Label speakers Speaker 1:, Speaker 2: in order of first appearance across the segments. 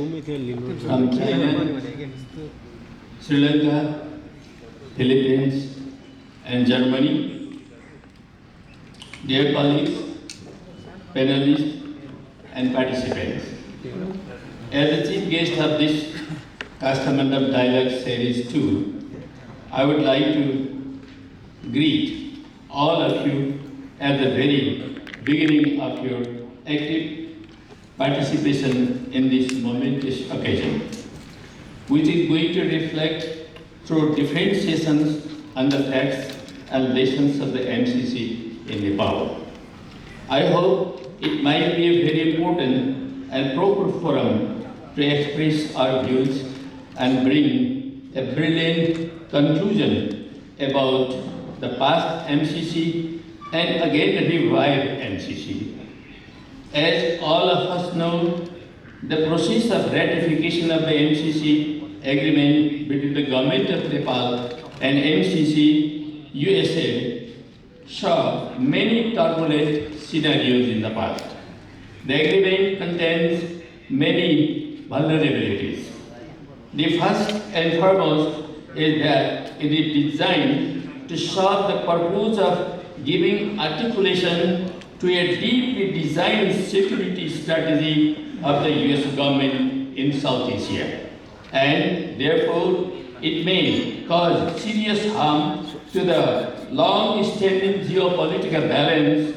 Speaker 1: from China, Sri Lanka, Philippines, and Germany. Dear colleagues, panelists, and participants, as the chief guest of this Kastamandap Dialogue Series 2, I would like to greet all of you at the very beginning of your active participation in this momentous occasion, which is going to reflect through different sessions on the facts and lessons of the MCC in Nepal. I hope it might be a very important and proper forum to express our views and bring a brilliant conclusion about the past MCC and again revive MCC. As all of us know, the process of ratification of the MCC agreement between the government of Nepal and MCC USA saw many turbulent scenarios in the past. The agreement contains many vulnerabilities. The first and foremost is that it is designed to serve the purpose of giving articulation to a deeply designed security strategy of the US government in South Asia. And therefore, it may cause serious harm to the long-standing geopolitical balance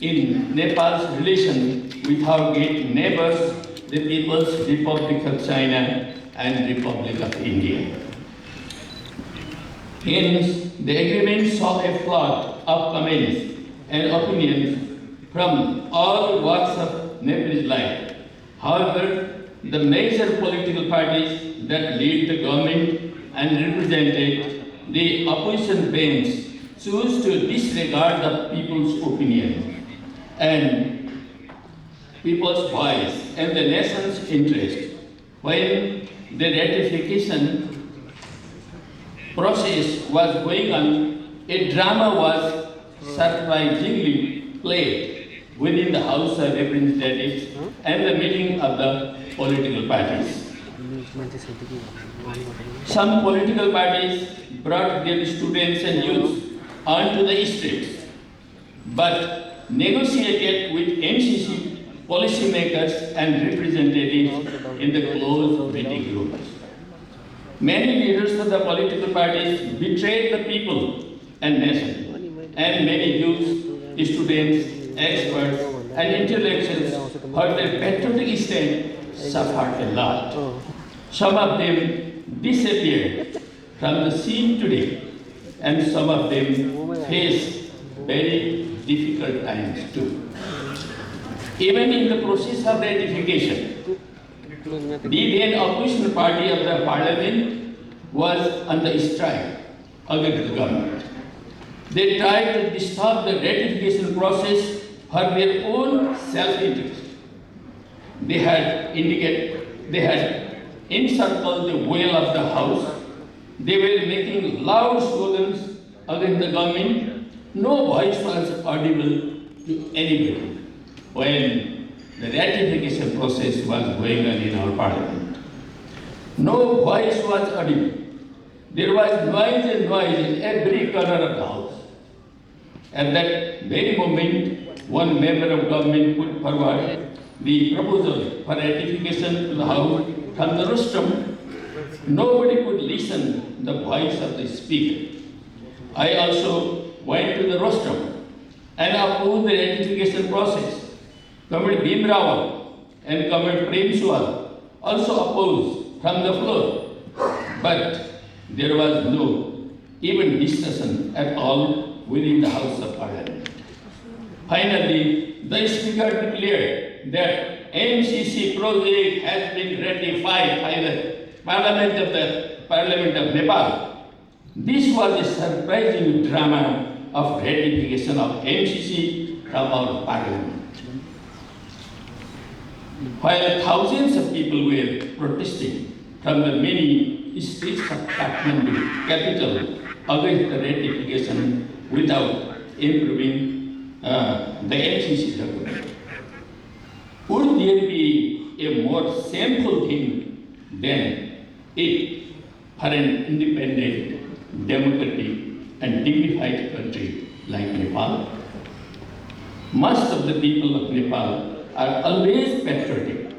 Speaker 1: in Nepal's relation with our great neighbors, the People's Republic of China and Republic of India. Hence, the agreement saw a flood of comments and opinions from all walks of Nepalese life. However, the major political parties that lead the government and represented the opposition bench choose to disregard the people's opinion and people's voice and the nation's interest. When the ratification process was going on, a drama was surprisingly played within the House of Representatives and the meeting of the political parties. Some political parties brought their students and youth onto the streets, but negotiated with MCC policymakers and representatives in the closed meeting rooms. Many leaders of the political parties betrayed the people and nation, and many youth, students, experts, and intellectuals for their patriotic stand suffered a lot. Some of them disappeared from the scene today, and some of them face very difficult times too. Even in the process of ratification, the then opposition party of the parliament was on the strike against the government. They tried to disturb the ratification process for their own self-interest. They had encircled the well of the house. They were making loud slogans against the government. No voice was audible to anybody when the ratification process was going on in our parliament. No voice was audible. There was noise and noise in every corner of the house. At that very moment, one member of government put forward the proposal for ratification to the House from the rostrum. Nobody could listen to the voice of the speaker. I also went to the rostrum and opposed the ratification process. Comrade Bhim Rawal and Comrade Prem Suwal also opposed from the floor, but there was no even discussion at all within the House of Parliament. Finally, the Speaker declared that MCC project has been ratified by the Parliament of Nepal. This was a surprising drama of ratification of MCC from our Parliament. While thousands of people were protesting from the many streets of Kathmandu capital against the ratification without improving the MCC document. Would there be a more shameful thing than it for an independent, democratic, and dignified country like Nepal? Most of the people of Nepal are always patriotic.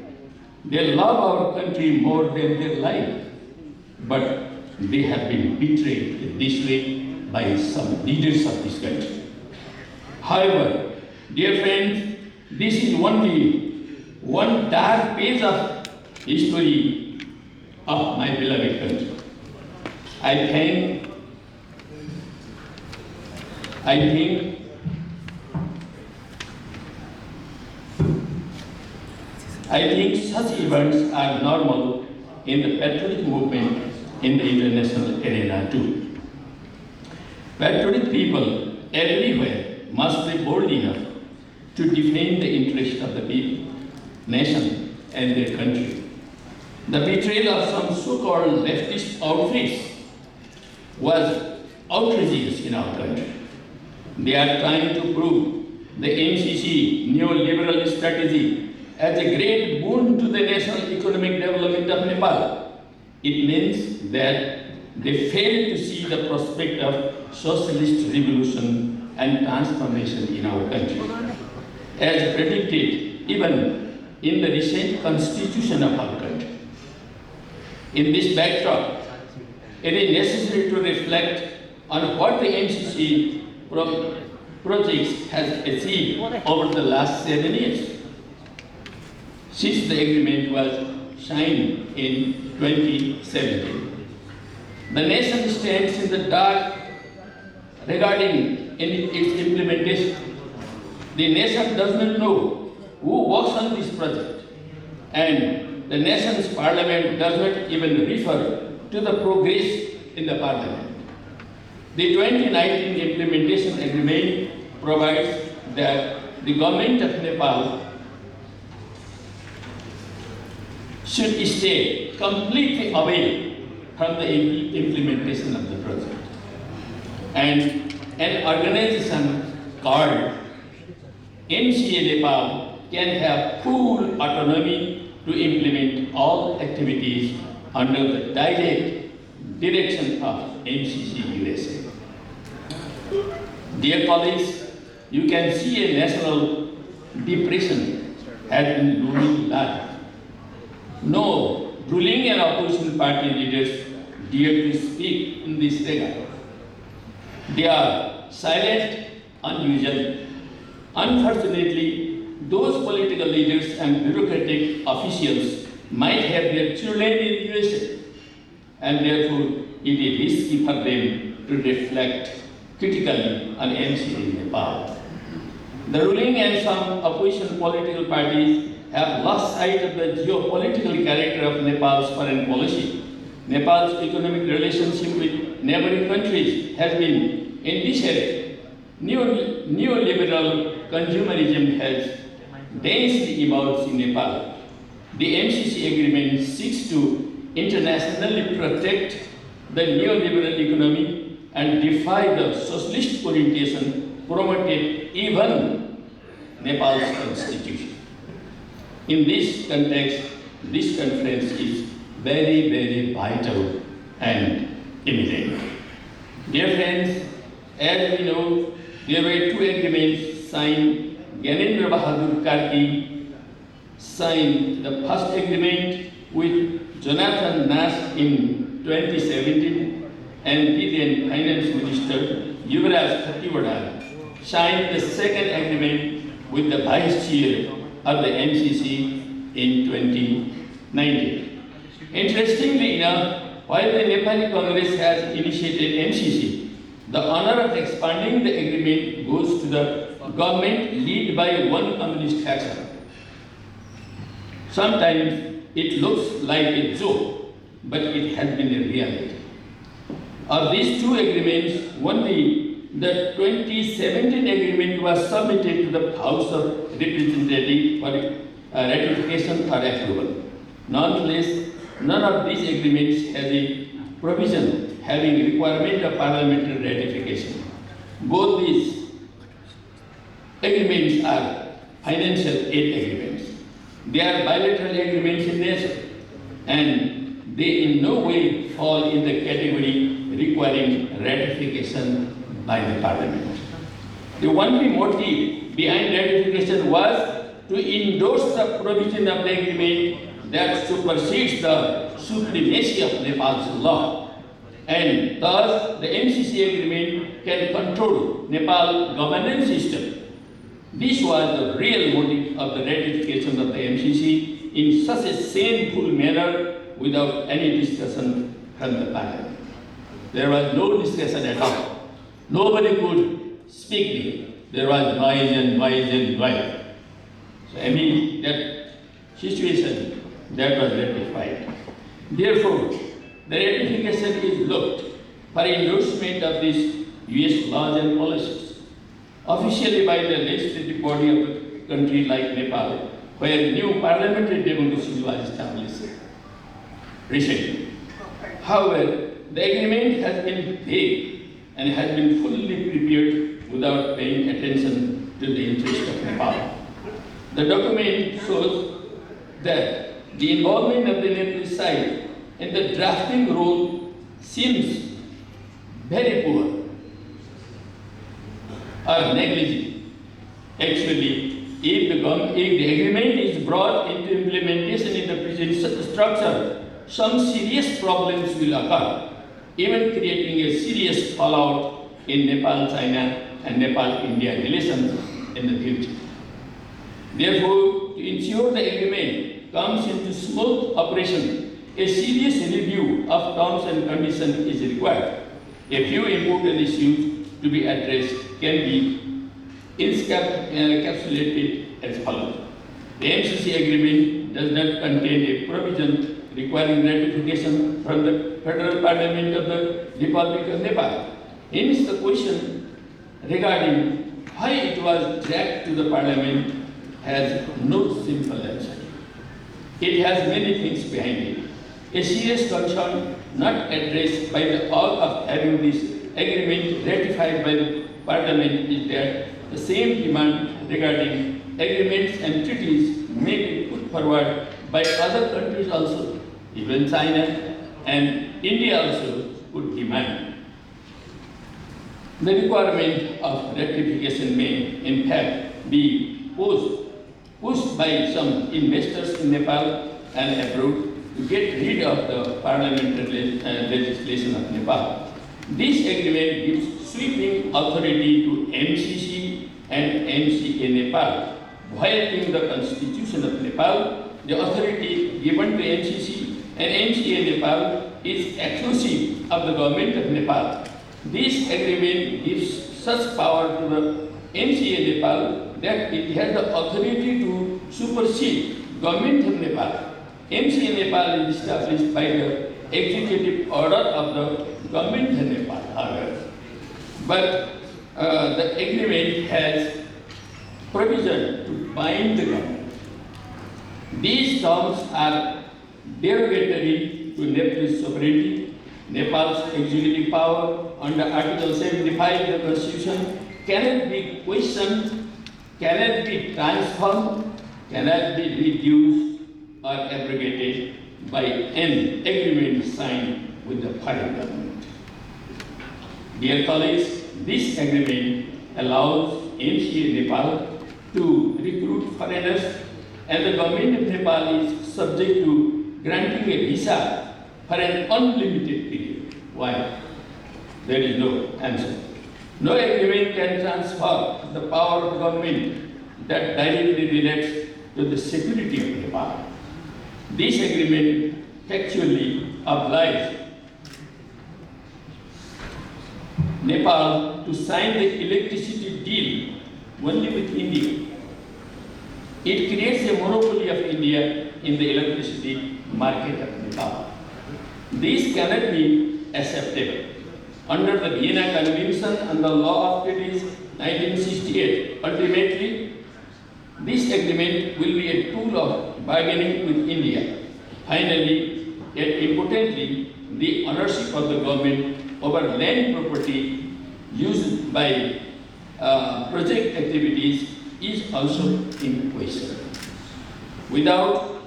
Speaker 1: They love our country more than their life. But they have been betrayed in this way by some leaders of this country. However, dear friends, this is only one dark page of history of my beloved country. I think such events are normal in the patriotic movement in the international arena too. Patriotic people everywhere must be bold enough to defend the interests of the people, nation, and their country. The betrayal of some so-called leftist outfits was outrageous in our country. They are trying to prove the MCC neoliberal strategy as a great boon to the national economic development of Nepal. It means that they fail to see the prospect of socialist revolution and transformation in our country. As predicted even in the recent constitution of our country. In this backdrop, it is necessary to reflect on what the MCC projects has achieved over the last 7 years. Since the agreement was signed in 2017. The nation stands in the dark regarding its implementation. The nation does not know who works on this project, and the nation's parliament does not even refer to the progress in the parliament. The 2019 implementation agreement provides that the government of Nepal should stay completely away from the implementation of the project. And an organization called MCA Nepal can have full autonomy to implement all activities under the direct direction of MCC USA. Dear colleagues, you can see a national depression has been looming large. No ruling and opposition party leaders dare to speak in this regard. They are silent, unusual. Unfortunately, those political leaders and bureaucratic officials might have their children in USA, and therefore it is risky for them to reflect critically on MCA in Nepal. The ruling and some opposition political parties have lost sight of the geopolitical character of Nepal's foreign policy. Nepal's economic relationship with neighboring countries has been in disarray. Neoliberal consumerism has densely emerged in Nepal. The MCC agreement seeks to internationally protect the neoliberal economy and defy the socialist orientation promoted even Nepal's constitution. In this context, this conference is very, very vital and imminent. Dear friends, as we know, there were two agreements signed. Gyanendra Bahadur Karki signed the first agreement with Jonathan Nash in 2017, and the then Finance Minister Yuvraj Khatiwada signed the second agreement with the Vice Chair of the MCC in 2019. Interestingly enough, while the Nepali Congress has initiated MCC, the honor of expanding the agreement goes to the government led by one communist faction. Sometimes it looks like a joke, but it has been a reality. Of these two agreements, only the 2017 agreement was submitted to the House of Representatives for ratification or approval. Nonetheless, none of these agreements has a provision having requirement of parliamentary ratification. Both these agreements are financial aid agreements. They are bilateral agreements in nature, and they in no way fall in the category requiring ratification by the Parliament. The only motive behind ratification was to endorse the provision of the agreement that supersedes the supremacy of Nepal's law, and thus the MCC agreement can control Nepal's governance system. This was the real motive of the ratification of the MCC in such a shameful manner without any discussion from the Parliament. There was no discussion at all. Nobody could speak. There was noise and noise and noise. So that situation that was ratified. Therefore, the ratification is looked for endorsement of these US laws and policies, officially by the legislative body of the country like Nepal, where new parliamentary democracy was established recently. However, the agreement has been vague and has been fully prepared without paying attention to the interest of Nepal. The document shows that the involvement of the Nepalese side in the drafting role seems very poor or negligible. Actually, if the agreement is brought into implementation in the present structure, some serious problems will occur, even creating a serious fallout in Nepal-China and Nepal-India relations in the future. Therefore, to ensure the agreement comes into smooth operation, a serious review of terms and conditions is required. A few important issues to be addressed can be encapsulated as follows. The MCC agreement does not contain a provision requiring ratification from the Federal Parliament of the Republic of Nepal. Hence, the question regarding why it was dragged to the Parliament has no simple answer. It has many things behind it. A serious concern not addressed by the all of having this agreement ratified by the Parliament is that the same demand regarding agreements and treaties may be put forward by other countries also. Even China and India also would demand. The requirement of ratification may, in fact, be pushed by some investors in Nepal and abroad to get rid of the parliamentary legislation of Nepal. This agreement gives sweeping authority to MCC and MCA Nepal, violating the constitution of Nepal. The authority given to MCC and MCA Nepal is exclusive of the government of Nepal. This agreement gives such power to the MCA Nepal that it has the authority to supersede government of Nepal. MCA Nepal is established by the executive order of the government of Nepal, however. But the agreement has provision to bind the government. These terms are derogatory to Nepal's sovereignty. Nepal's executive power under Article 75 of the Constitution cannot be questioned, cannot be transformed, cannot be reduced or abrogated by an agreement signed with the foreign government. Dear colleagues, this agreement allows MCA Nepal to recruit foreigners, and the government of Nepal is subject to granting a visa for an unlimited period. Why? There is no answer. No agreement can transfer the power of government that directly relates to the security of Nepal. This agreement factually obliges Nepal to sign the electricity deal only with India. It creates a monopoly of India in the electricity market of Nepal. This cannot be acceptable. Under the Vienna Convention and the law of treaties 1968, ultimately, this agreement will be a tool of bargaining with India. Finally, yet importantly, the ownership of the government over land property used by project activities is also in question. without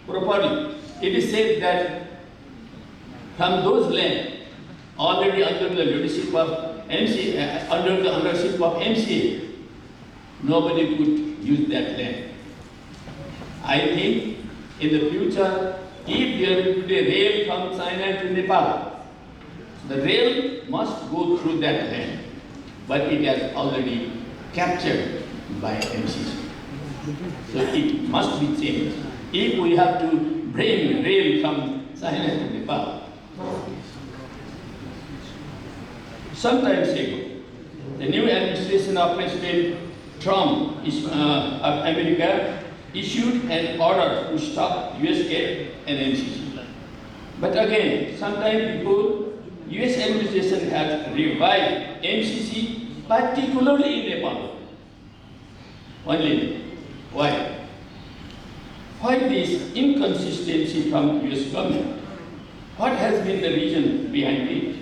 Speaker 1: properly. It is said that from those lands already under the leadership of under the ownership of MCA, nobody could use that land. I think in the future, if there will be a rail from China to Nepal, the rail must go through that land, but it has already captured by MCC. So it must be changed. If we have to bring rail from China to Nepal, some time ago, the new administration of President Trump of America issued an order to stop US aid and MCC. But again, sometime before, US administration has revived MCC, particularly in Nepal. Only why? Why this inconsistency from US government? What has been the reason behind it?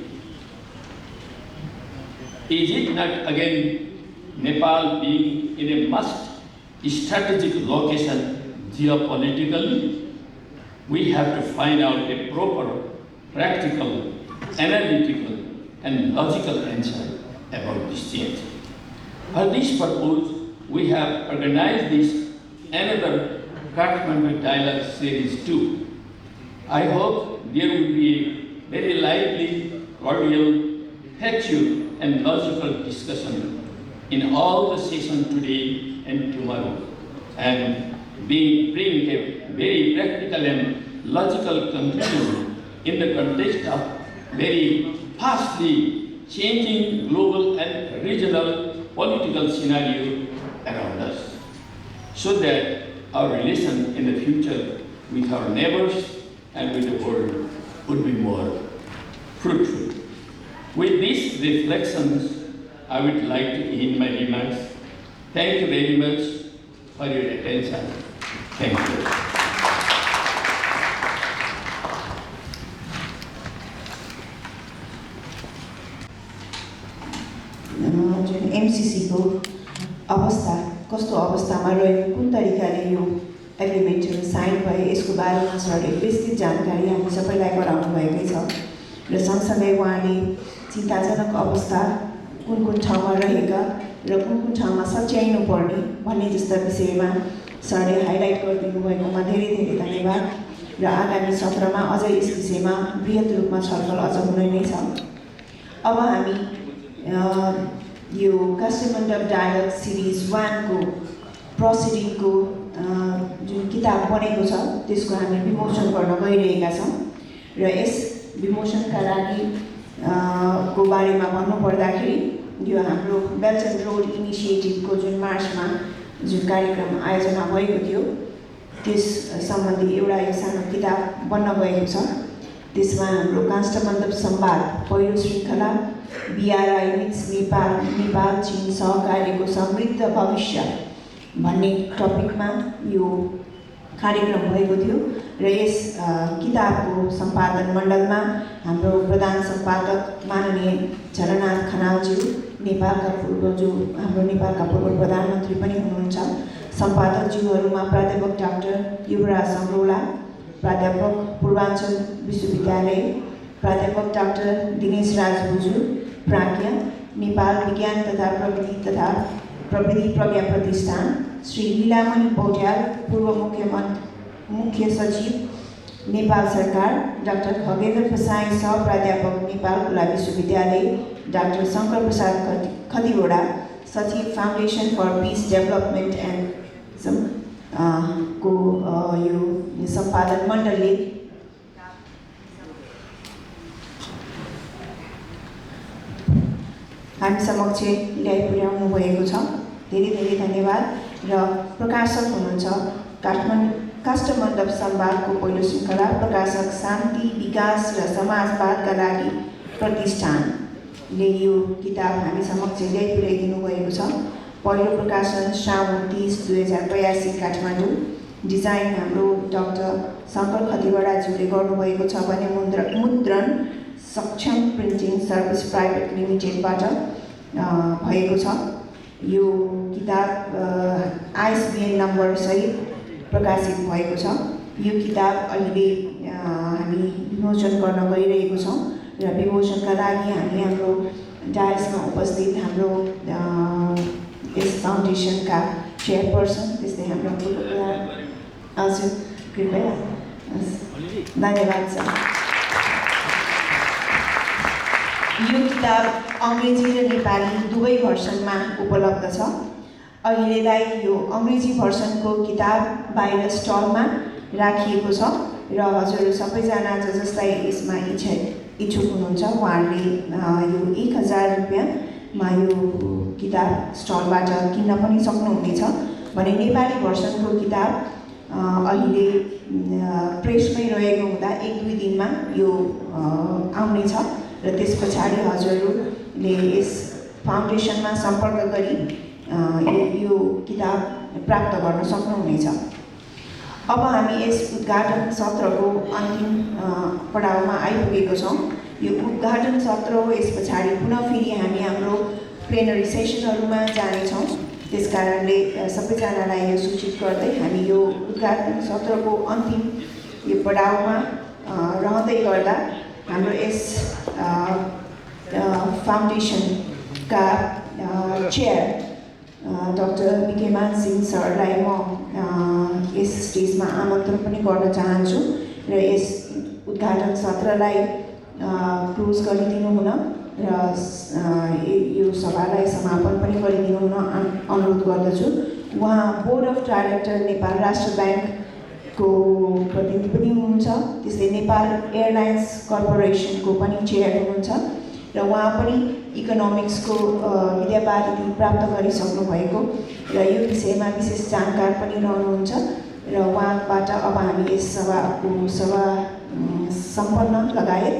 Speaker 1: Is it not again Nepal being in a must strategic location geopolitically? We have to find out a proper, practical, analytical, and logical answer about this change. For this purpose, we have organized this another Kathmandu Dialogue Series 2. I hope there will be a very lively, cordial, factual, and logical discussion in all the sessions today and tomorrow, and bring a very practical and logical conclusion in the context of very fastly changing global and regional political scenario around us, so that our relation in the future with our neighbors and with the world would be more fruitful. With these reflections, I would like to end my remarks. Thank you very much for your attention. Thank you.
Speaker 2: MCC को अवस्था कस्तो अवस्थामा रह्यो, कुन तरिकाले यो एग्रिमेन्टहरू sign भए, यसको बारेमा सरले विस्तृत जानकारी हामी सबैलाई गराउनु भएकै छ र सँगसँगै उहाँले चिन्ताजनक अवस्था कुन कुन ठाउँमा रहेका र कुन कुन ठाउँमा सच्याइनु पर्ने भन्ने जस्ता विषयमा सरले हाइलाइट गरिदिनु भएकोमा धेरै धेरै धन्यवाद र आगामी सत्रमा अझ यस विषयमा बृहत रूपमा छलफल अझ हुने नै छ। अब हामी यो काष्ठमण्डप डायलग सिरिज 1 को प्रोसिडिङको जुन किताब बनेको छ त्यसको हामी विमोचन गर्न गइरहेका छौँ र यस विमोचनका लागि को बारेमा भन्नुपर्दाखेरि यो हाम्रो बेल्ट एन्ड रोड इनिसिएटिभको जुन मार्चमा जुन कार्यक्रम आयोजना भएको थियो त्यस सम्बन्धी एउटा यो सानो किताब बन्न गएको छ। त्यसमा हाम्रो काष्ठमण्डप संवाद पहिलो श्रृङ्खला BRI मिट्स नेपाल, नेपाल चीन सहकार्यको समृद्ध भविष्य भन्ने टपिकमा यो कार्यक्रम भएको थियो र यस किताबको सम्पादन मण्डलमा हाम्रो प्रधान सम्पादक माननीय झलनाथ खनालज्यू, नेपालका पूर्व प्रधानमन्त्री पनि हुनुहुन्छ, सम्पादकज्यूहरूमा प्राध्यापक डाक्टर युवराज सङ्ग्रौला, प्राध्यापक पूर्वाञ्चल विश्वविद्यालय, प्राध्यापक डाक्टर दिनेश राज भुजुर, प्राज्ञ, नेपाल विज्ञान तथा प्रविधि प्रज्ञा प्रतिष्ठान, श्री लीलामणि पौड्याल, पूर्व मुख्य सचिव नेपाल सरकार, डाक्टर खगेन्द्र प्रसाई सह प्राध्यापक नेपाल खुला विश्वविद्यालय, डाक्टर शङ्कर प्रसाद खतिवडा, सचिव foundation for peace development and को यो सम्पादन मण्डलले हामी समक्ष ल्याइ पुर्याउनु भएको छ। धेरै धेरै धन्यवाद र प्रकाशक हुनुहुन्छ काष्ठमण्डप संवादको पहिलो श्रृङ्खला प्रकाशक शान्ति विकास र समाजवादका लागि प्रतिष्ठानले यो किताब हामी समक्ष ल्याइ पुर्याइदिनु भएको छ। पहिलो प्रकाशन श्रावण 30 2082 काठमाडौँ, डिजाइन हाम्रो डाक्टर शङ्कर खतिवडाज्यूले गर्नुभएको छ भने मुद्रण सक्षम प्रिन्टिङ सर्भिस प्राइभेट लिमिटेडबाट भएको छ। यो किताब ISBN नम्बर सहित प्रकाशित भएको छ। यो किताब अहिले हामी विमोचन गर्न गइरहेको छौँ र विमोचनका लागि हामी हाम्रो डायसमा उपस्थित हाम्रो यस फाउन्डेसनका चेयरपर्सन त्यस्तै हाम्रो हजुर कृपया धन्यवाद छ। यो किताब अङ्ग्रेजी र नेपाली दुवै भर्सनमा उपलब्ध छ। अहिलेलाई यो अङ्ग्रेजी भर्सनको किताब बाहिर स्टलमा राखिएको छ र हजुरहरू सबैजना जसलाई यसमा इच्छुक हुनुहुन्छ उहाँहरूले यो 1000 रुपियाँमा यो किताब स्टलबाट किन्न पनि सक्नुहुनेछ भने नेपाली भर्सनको किताब अहिले प्रेसमै रहेको हुँदा 1-2 दिनमा यो आउनेछ र त्यस पछाडि हजुरहरूले यस फाउन्डेसनमा सम्पर्क गरी यो किताब प्राप्त गर्न सक्नुहुनेछ। अब हामी यस उद्घाटन सत्रको अन्तिम पडाउमा आइपुगेको छौँ। यो उद्घाटन सत्र हो। यस पछाडि पुनः फेरि हामी हाम्रो प्लेनरी सेसनहरूमा जानेछौँ। त्यस कारणले सबैजनालाई यो सूचित गर्दै हामी यो उद्घाटन सत्रको अन्तिम यो पडाउमा रहँदै गर्दा हाम्रो यस फाउन्डेसनका चेयर डाक्टर विकेमान सिंह सरलाई म यस स्टेजमा आमन्त्रण पनि गर्न चाहन्छु र यस उद्घाटन सत्रलाई क्लोज गरिदिनु हुन र यो सभालाई समापन पनि गरिदिनु हुन अनुरोध गर्दछु। उहाँ बोर्ड अफ डाइरेक्टर नेपाल राष्ट्र ब्याङ्कको प्रतिनिधि पनि हुनुहुन्छ, त्यस्तै नेपाल एयरलाइन्स कर्पोरेसनको पनि चेयर हुनुहुन्छ र उहाँ पनि इकोनोमिक्सको विद्यापारिधि प्राप्त गरिसक्नु भएको र यो विषयमा विशेष जानकार पनि रहनुहुन्छ र उहाँबाट अब हामी यस सभाको सम्पन्न लगायत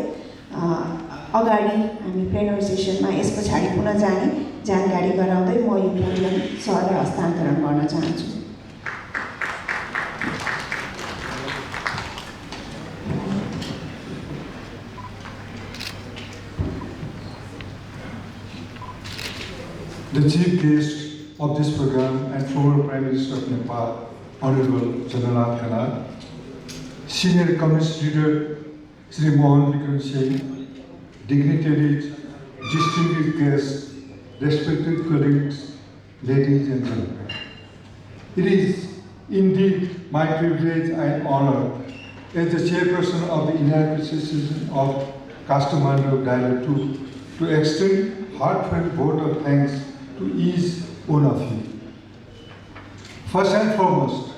Speaker 2: अगाडि हामी प्लेनरी सेसनमा यस पछाडि पुनः जाने जानकारी गराउँदै म यो पोडियम सरलाई हस्तान्तरण गर्न चाहन्छु।
Speaker 3: The chief guest of this program and former Prime Minister of Nepal, Honorable Chandranath Khanal, Senior Communist Leader Sri Mohan Vikram Singh, dignitaries, distinguished guests, respected colleagues, ladies and gentlemen. It is indeed my privilege and honor as the chairperson of the inaugural session of Kathmandu Dialogue to extend heartfelt vote of thanks to each one of you. First and foremost,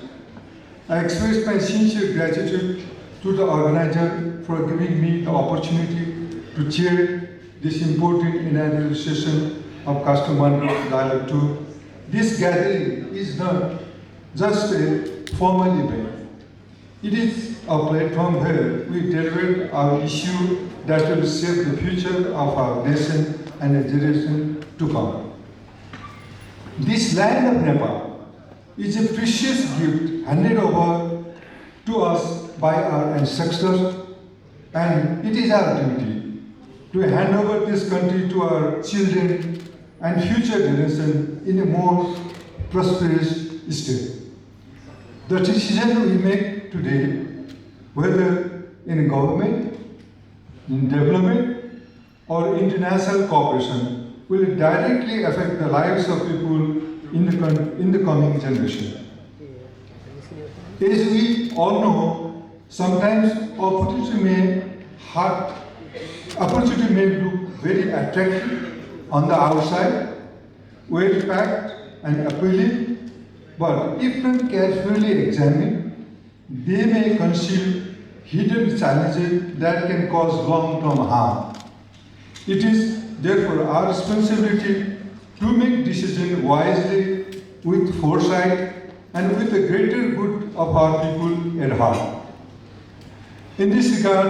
Speaker 3: I express my sincere gratitude to the organizer for giving me the opportunity to chair this important inaugural session of Kathmandu Dialogue 2. This gathering is not just a formal event. It is a platform where we deliberate our issue that will shape the future of our nation and the generation to come. This land of Nepal is a precious gift handed over to us by our ancestors, and it is our duty to hand over this country to our children and future generation in a more prosperous state. The decision we make today, whether in government, in development, or international cooperation, will directly affect the lives of people in the coming generation. As we all know, sometimes opportunity may look very attractive on the outside, well-packed and appealing, but if not carefully examined, they may conceal hidden challenges that can cause long-term harm. It is therefore our responsibility to make decisions wisely, with foresight, and with the greater good of our people at heart. In this regard,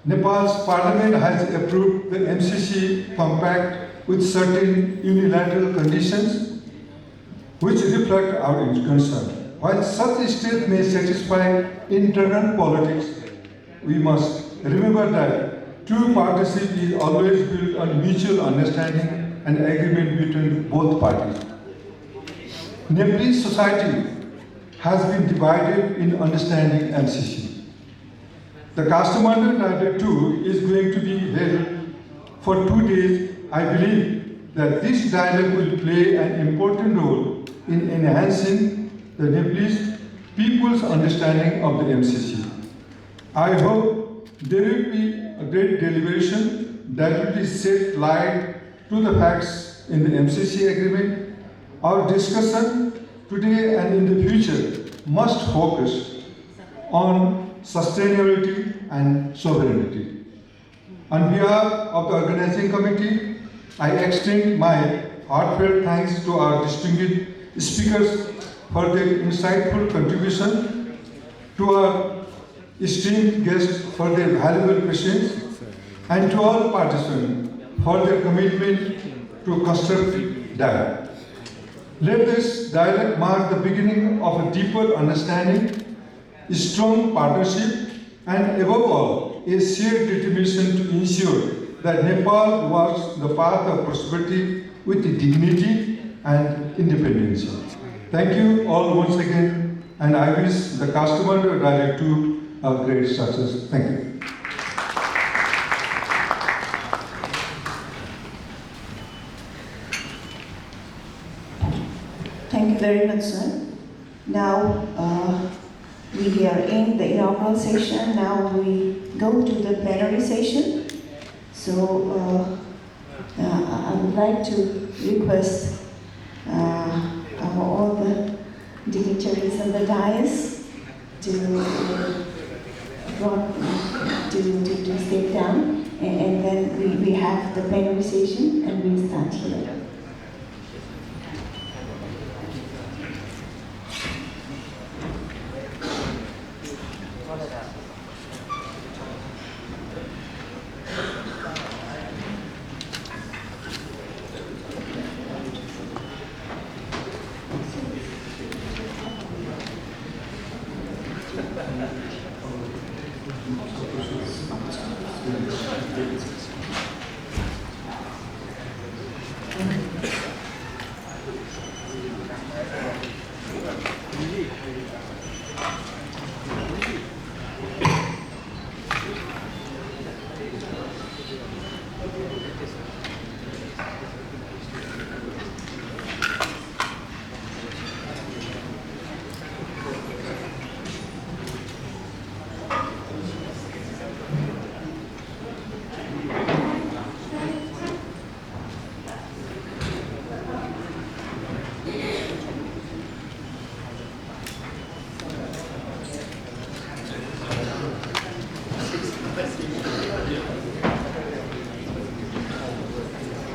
Speaker 3: Nepal's parliament has approved the MCC compact with certain unilateral conditions which reflect our concern. While such steps may satisfy internal politics, we must remember that true partnership is always built on mutual understanding and agreement between both parties. Nepalese society has been divided in understanding MCC. The Kastamonu Dialogue 2 is going to be held for 2 days. I believe that this dialogue will play an important role in enhancing the Nepalese people's understanding of the MCC. I hope there will be a great deliberation that will be set light to the facts in the MCC agreement. Our discussion today and in the future must focus on sustainability and sovereignty. On behalf of the organizing committee, I extend my heartfelt thanks to our distinguished speakers for their insightful contribution, to our esteemed guests for their valuable questions, and to all participants for their commitment to constructive dialogue. Let this dialogue mark the beginning of a deeper understanding, a strong partnership, and above all, a shared determination to ensure that Nepal walks the path of prosperity with dignity and independence. Thank you all once again, and I wish the Kastamonu Dialogue 2 a great success. Thank you.
Speaker 2: Thank you very much, sir. Now, we are in the inaugural session. Now we go to the plenary session. So, I would like to request all the dignitaries on the dais to step down, and then we have the plenary session, and we start here.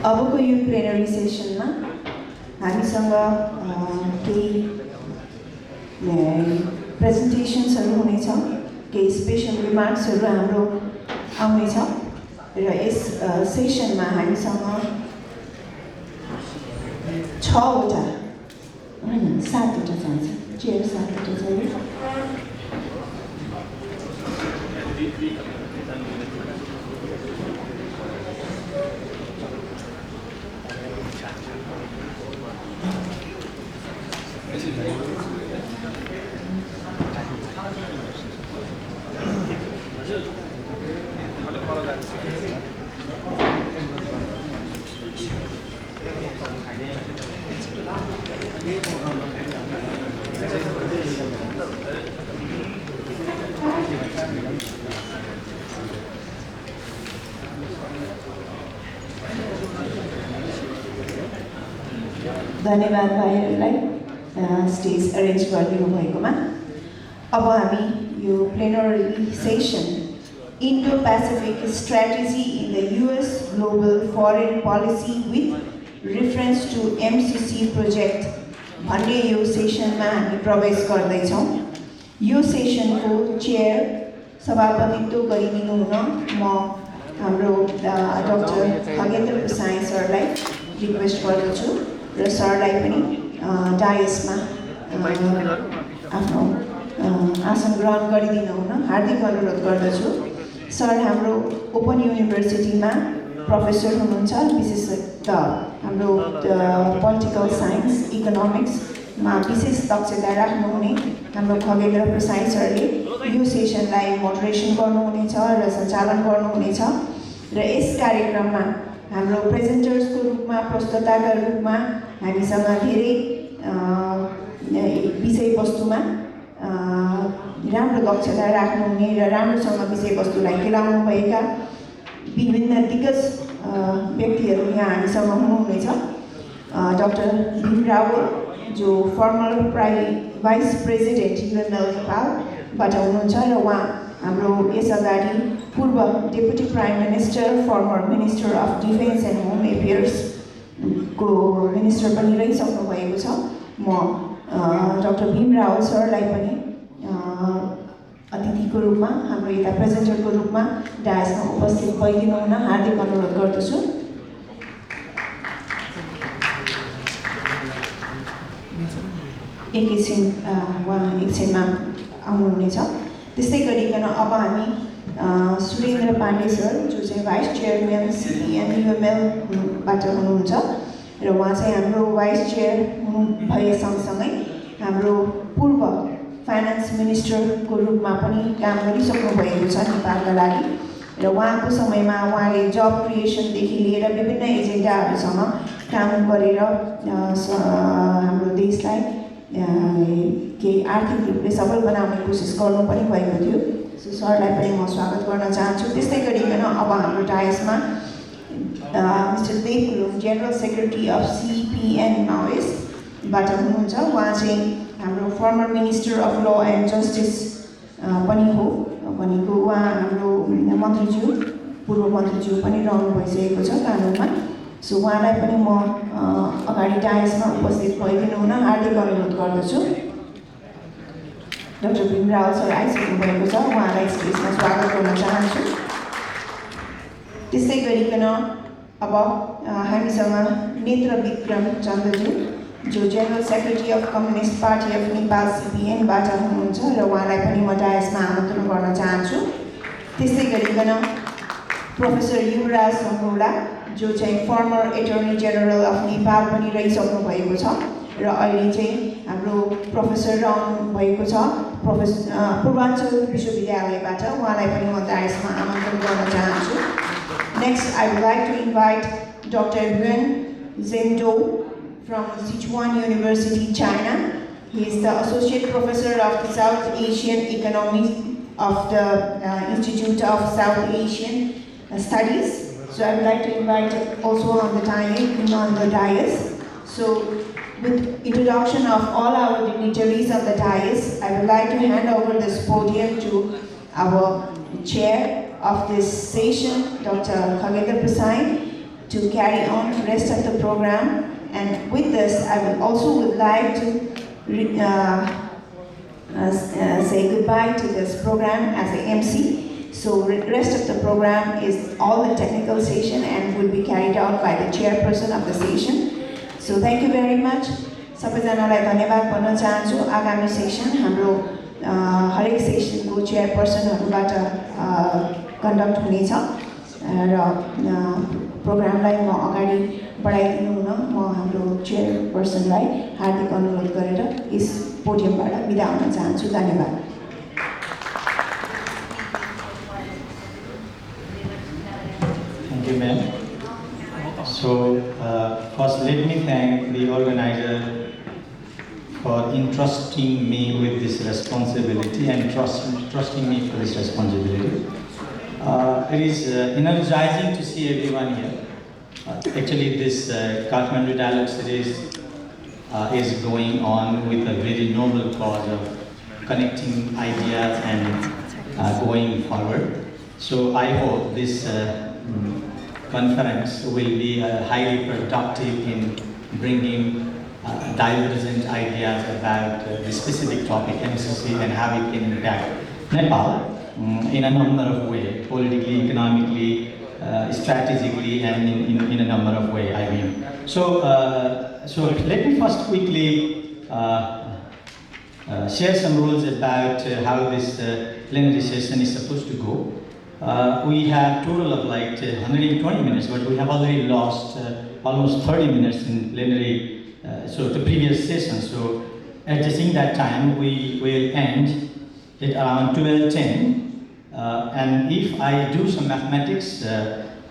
Speaker 2: अबको यो plenary सेसनमा हामीसँग केही प्रेजेन्टेसन्सहरू हुनेछ, केही special रिमार्क्सहरू हाम्रो आउनेछ र yes सेसनमा हामीसँग 6वटा हैन 7वटा चाहिन्छ, chair 7वटा चाहियो। धन्यवाद भाइहरूलाई स्टेज अरेन्ज गरिदिनु भएकोमा। अब हामी यो plenary session Indo Pacific strategy in the US global foreign policy with reference to MCC project भन्ने यो सेसनमा हामी प्रवेश गर्दैछौँ। यो सेसनको चेयर सभापतित्व गरिदिनु हुन म हाम्रो डाक्टर खगेन्द्र प्रसाई सरलाई रिक्वेस्ट गर्दछु र सरलाई पनि डायसमा आफ्नो आसन ग्रहण गरिदिनु हुन हार्दिक अनुरोध गर्दछु। सर हाम्रो ओपन युनिभर्सिटीमा प्रोफेसर हुनुहुन्छ, विशेषतः हाम्रो पोलिटिकल साइन्स, इकोनोमिक्स मा विशेष दक्षता राख्नुहुने हाम्रो खगेन्द्र प्रसाई सरले यो सेसनलाई मोडरेसन गर्नुहुनेछ र सञ्चालन गर्नुहुनेछ र यस कार्यक्रममा हाम्रो प्रेजेन्टर्सको रूपमा प्रस्तुताका रूपमा हामीसँग धेरै विषयवस्तुमा राम्रो दक्षता राख्नुहुने र राम्रोसँग विषयवस्तुलाई केलाउनुभएका विभिन्न दिग्गज व्यक्तिहरू यहाँ हामीसँग हुनुहुनेछ। डाक्टर भीम रावल जो फर्मर भाइस प्रेसिडेन्ट युएमएल नेपालबाट हुनुहुन्छ र उहाँ हाम्रो यसअगाडि पूर्व deputy prime minister former minister of defence and home एफेयर्सको मिनिस्टर पनि रहिसक्नु भएको छ। म डाक्टर भीम रावल सरलाई पनि अतिथिको रूपमा हाम्रो यता प्रेजेन्टरको रूपमा डायसमा उपस्थित भइदिनु हुन हार्दिक अनुरोध गर्दछु। उहाँ एकछिनमा आउनुहुनेछ। त्यस्तै गरिकन अब हामी सुरेन्द्र पाण्डे सर जो चाहिँ भाइस चेयरम्यान सिपिएन युएमएलबाट हुनुहुन्छ र उहाँ चाहिँ हाम्रो भाइस चेयर भए सँगसँगै हाम्रो पूर्व फाइनेन्स मिनिस्टरको रूपमा पनि काम गरिसक्नु भएको छ नेपालका लागि र उहाँको समयमा उहाँले जब क्रिएसनदेखि लिएर विभिन्न एजेन्डाहरूसँग काम गरेर हाम्रो देशलाई केही आर्थिक रूपले सबल बनाउने कोसिस गर्नु पनि भएको थियो। सो सरलाई पनि म स्वागत गर्न चाहन्छु। त्यस्तै गरिकन अब हाम्रो डायसमा mister Dev Gurung general secretary of CPN माओइस्टबाट हुनुहुन्छ। उहाँ चाहिँ हाम्रो former minister of law and justice पनि हो भनेको उहाँ हाम्रो मन्त्रीज्यू पूर्व मन्त्रीज्यू पनि रहनु भइसकेको छ कानुनमा। सो उहाँलाई पनि म अगाडि डायसमा उपस्थित भइदिनु हुन हार्दिक अनुरोध गर्दछु। डाक्टर भीम रावल सर आइसक्नु भएको छ, उहाँलाई स्टेजमा स्वागत गर्न चाहन्छु। त्यस्तै गरिकन अब हामीसँग नेत्र विक्रम चन्द्रज्यू जो general secretary of communist party of Nepal सिपिएनबाट हुनुहुन्छ र उहाँलाई पनि म डायसमा आमन्त्रण गर्न चाहन्छु। त्यस्तै गरिकन प्रोफेसर युवराज सङ्गौला जो चाहिँ former attorney general of Nepal पनि रहिसक्नु भएको छ र अहिले चाहिँ हाम्रो प्रोफेसर रहनु भएको छ पूर्वाञ्चल विश्वविद्यालयबाट, उहाँलाई पनि म डायसमा आमन्त्रण गर्न चाहन्छु। Next I would like to invite doctor Yuen Jendo from Sichuan University, China. He is the Associate Professor of the South Asian Economics of the Institute of South Asian Studies. So I would like to invite also on the dais. So with introduction of all our dignitaries on the dais, I would like to hand over this podium to our chair of this session, Dr. Khagendra Prasad, to carry on the rest of the program. And with this, I would like to say goodbye to this program as an MC. So the rest of the program is all the technical session and will be carried out by the chairperson of the session. So thank you very much. सबैजनालाई धन्यवाद भन्न चाहन्छु। आगामी session हाम्रो हरेक सेसनको चेयरपर्सनहरूबाट conduct हुनेछ र प्रोग्रामलाई म अगाडि बढाइदिनु हुन म हाम्रो चेयरपर्सनलाई हार्दिक अनुरोध गरेर यस पोडियमबाट बिदा हुन चाहन्छु। धन्यवाद।
Speaker 4: Thank you, ma'am. So, first let me thank the organizer for entrusting me with this responsibility and trusting me for this responsibility. It is energizing to see everyone here. Actually, this Kathmandu Dialogue Series is going on with a very noble cause of connecting ideas and going forward. So I hope this conference will be highly productive in bringing divergent ideas about the specific topic MCC and how it can impact Nepal in a number of ways, politically, economically, strategically, and in a number of ways, I mean. So let me first quickly share some rules about how this plenary session is supposed to go. We have total of like 120 minutes, but we have already lost almost 30 minutes in plenary, so the previous session. So adjusting that time, we will end at around 12:10. And if I do some mathematics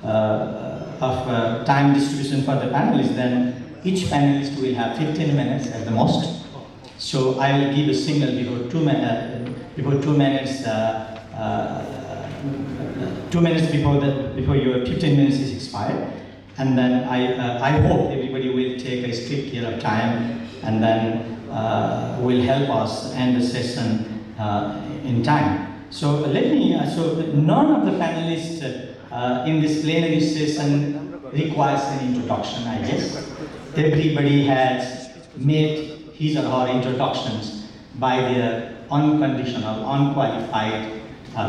Speaker 4: of time distribution for the panelists, then each panelist will have 15 minutes at the most. So I will give a signal before 2 minutes. 2 minutes before your 15 minutes is expired, and then I hope everybody will take a strict care of time, and then will help us end the session in time. So let me. So none of the panelists in this plenary session requires an introduction, I guess. Everybody has made his or her introductions by their unconditional, unqualified,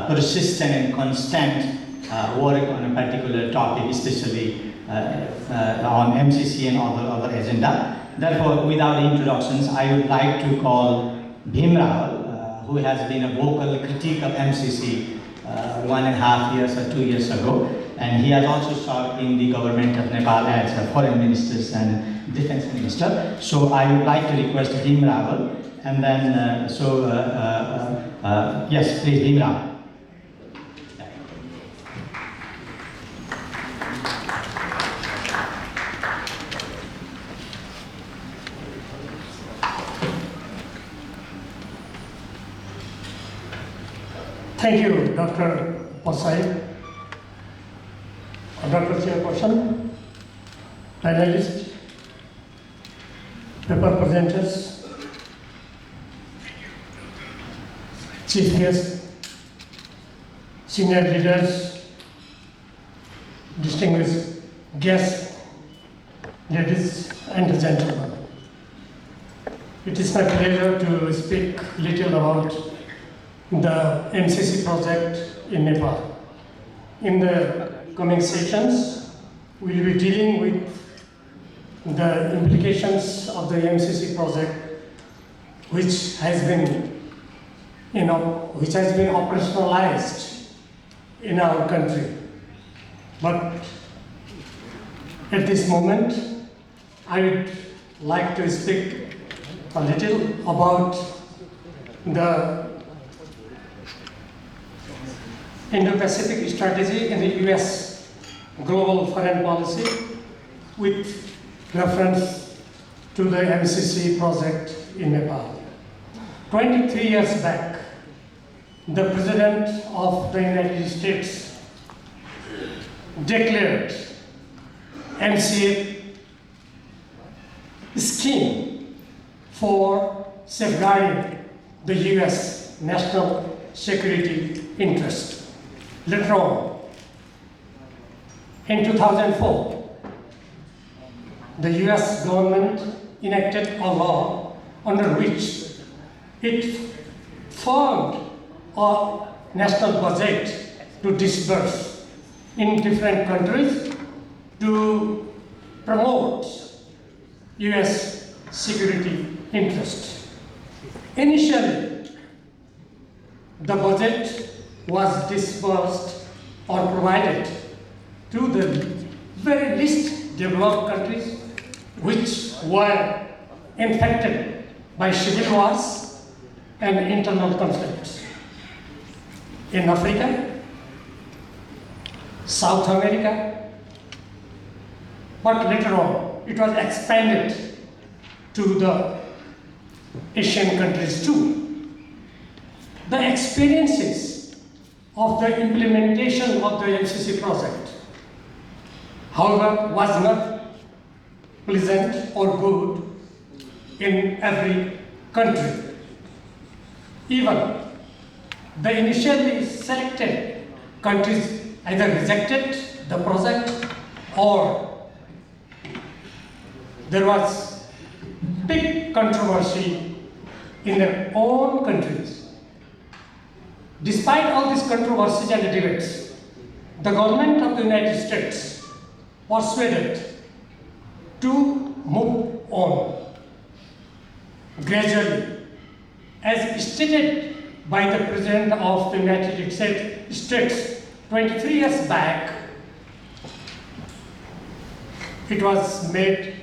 Speaker 4: persistent and constant work on a particular topic, especially on MCC and other agenda. Therefore, without introductions, I would like to call Bhim Rawal, who has been a vocal critic of MCC 1.5 years or 2 years ago, and he has also served in the government of Nepal as a foreign minister and defense minister. So I would like to request Bhim Rawal, and then yes, please, Bhim Rawal.
Speaker 5: Thank you, Dr. Pasai, Dr. Chairperson, panelists, paper presenters, chief guests, senior leaders, distinguished guests, ladies and gentlemen. It is my pleasure to speak little about the MCC project in Nepal. In the coming sessions, we will be dealing with the implications of the MCC project, which has been, operationalized in our country. But at this moment, I would like to speak a little about the Indo-Pacific strategy in the US global foreign policy with reference to the MCC project in Nepal. 23 years back, the President of the United States declared MCA scheme for safeguarding the US national security interest. Later on, in 2004, the US government enacted a law under which it formed a national budget to disburse in different countries to promote US security interest. Initially, the budget was disbursed or provided to the very least developed countries which were infected by civil wars and internal conflicts. In Africa, South America, but later on it was expanded to the Asian countries too. The experiences of the implementation of the MCC project, however, was not pleasant or good in every country. Even the initially selected countries either rejected the project or there was big controversy in their own countries. Despite all these controversies and debates, the government of the United States persuaded to move on gradually. As stated by the President of the United States 23 years back, it was made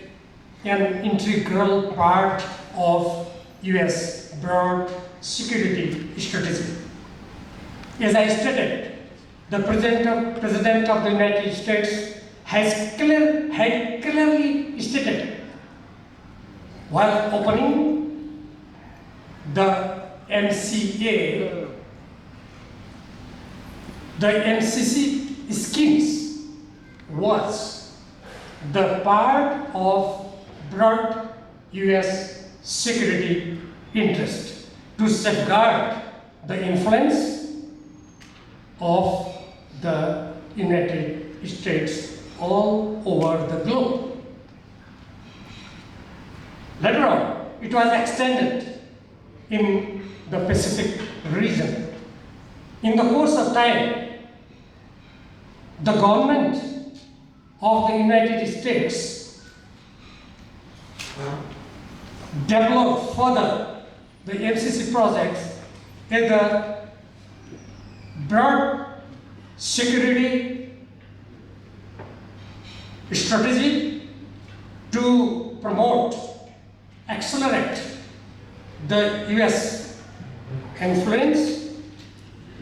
Speaker 5: an integral part of US broad security strategy. As I stated, the President of the United States had clearly stated while opening the MCA, the MCC schemes was the part of broad US security interest to safeguard the influence of the United States all over the globe. Later on, it was extended in the Pacific region. In the course of time, the government of the United States developed further the MCC projects as the broad security strategy to promote, accelerate the US influence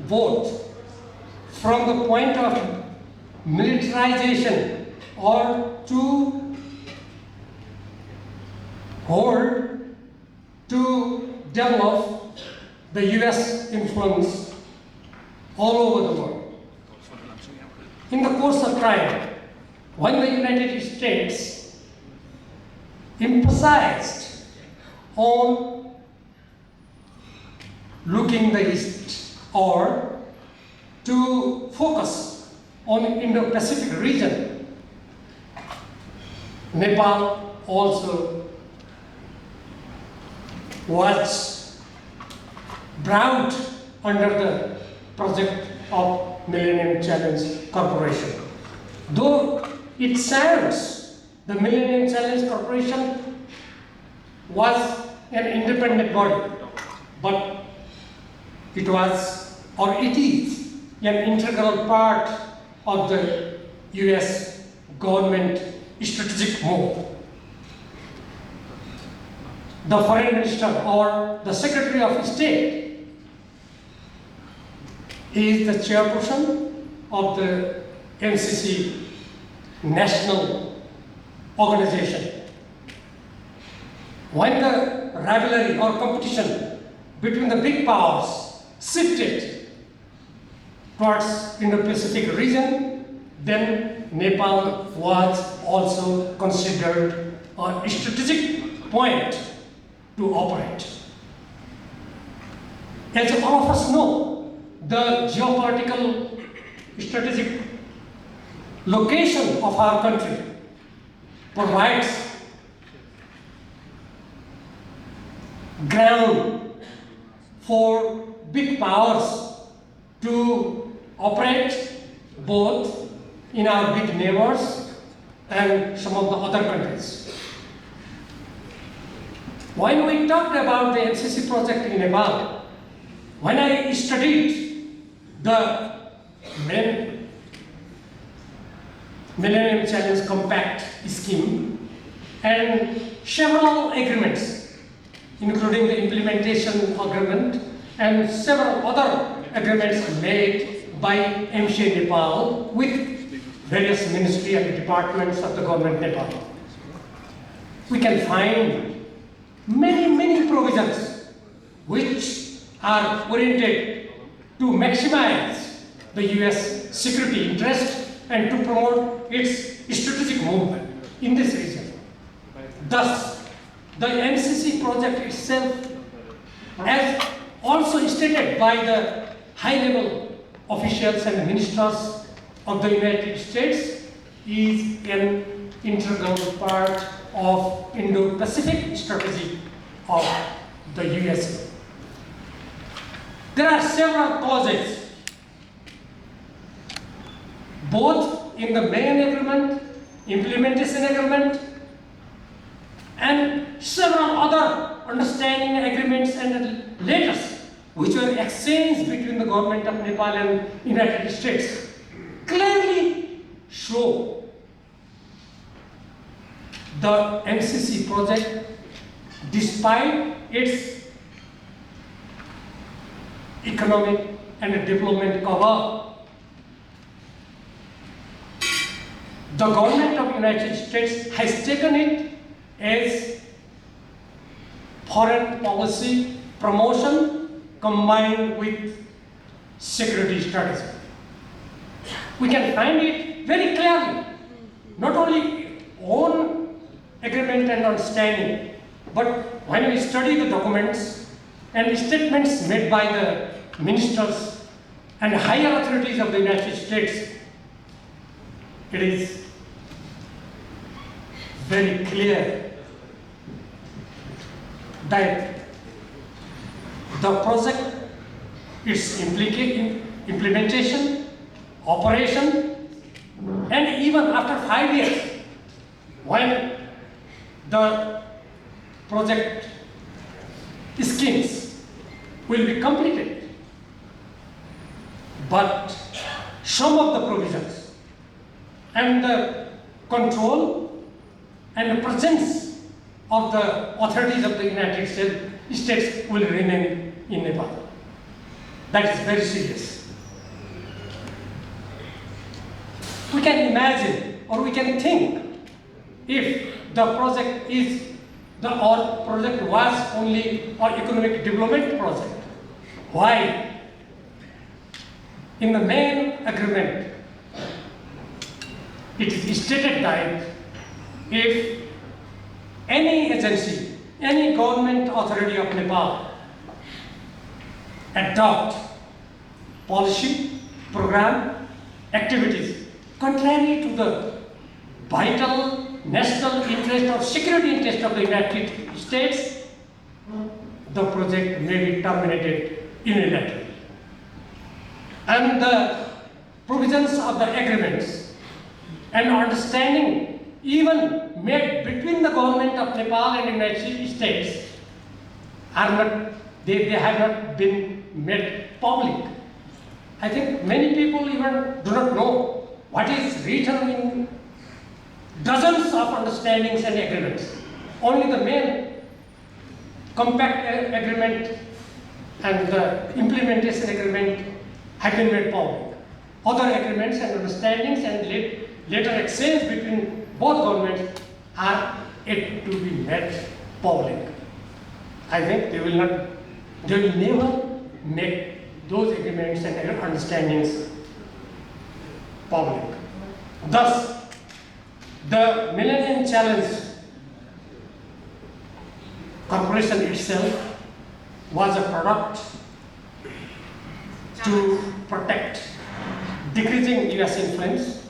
Speaker 5: both from the point of militarization or to hold to develop the US influence all over the world. In the course of time, when the United States emphasized on looking the East or to focus on Indo-Pacific region, Nepal also was brought under the project of Millennium Challenge Corporation. Though it sounds the Millennium Challenge Corporation was an independent body, but it was or it is an integral part of the US government strategic move. The Foreign Minister or the Secretary of State is the chairperson of the MCC national organization. When the rivalry or competition between the big powers shifted towards Indo-Pacific region, then Nepal was also considered a strategic point to operate. As all of us know, the geopolitical strategic location of our country provides ground for big powers to operate both in our big neighbors and some of the other countries. When we talked about the MCC project in Nepal, when I studied the Millennium Challenge Compact scheme and several agreements, including the implementation agreement and several other agreements made by MCA Nepal with various ministry and departments of the government Nepal, we can find many provisions which are oriented to maximize the US security interest and to promote its strategic movement in this region. Thus, the MCC project itself, as also stated by the high-level officials and ministers of the United States, is an integral part of Indo-Pacific strategy of the USA. There are several clauses, both in the main agreement, implementation agreement, and several other understanding agreements and letters which were exchanged between the government of Nepal and United States, clearly show the MCC project despite its economic and development cover, the government of United States has taken it as foreign policy promotion combined with security strategy. We can find it very clearly, not only on agreement and understanding, but when we study the documents and statements made by the ministers and higher authorities of the United States, it is very clear that the project, its implementation, operation, and even after 5 years, when the project schemes will be completed, but some of the provisions and the control and the presence of the authorities of the United States will remain in Nepal. That is very serious. We can imagine or we can think if the project was only an economic development project. Why? In the main agreement, it is stated that if any agency, any government authority of Nepal adopt policy, program, activities contrary to the vital national interest or security interest of the United States, the project may be terminated unilaterally. And the provisions of the agreements and understanding even made between the government of Nepal and United States are not, they have not been made public. I think many people even do not know what is written in dozens of understandings and agreements. Only the main compact agreement and the implementation agreement have been made public. Other agreements and understandings and later exchange between both governments are yet to be made public. I think they will never make those agreements and understandings public. Thus, the Millennium Challenge Corporation itself was a product to protect decreasing US influence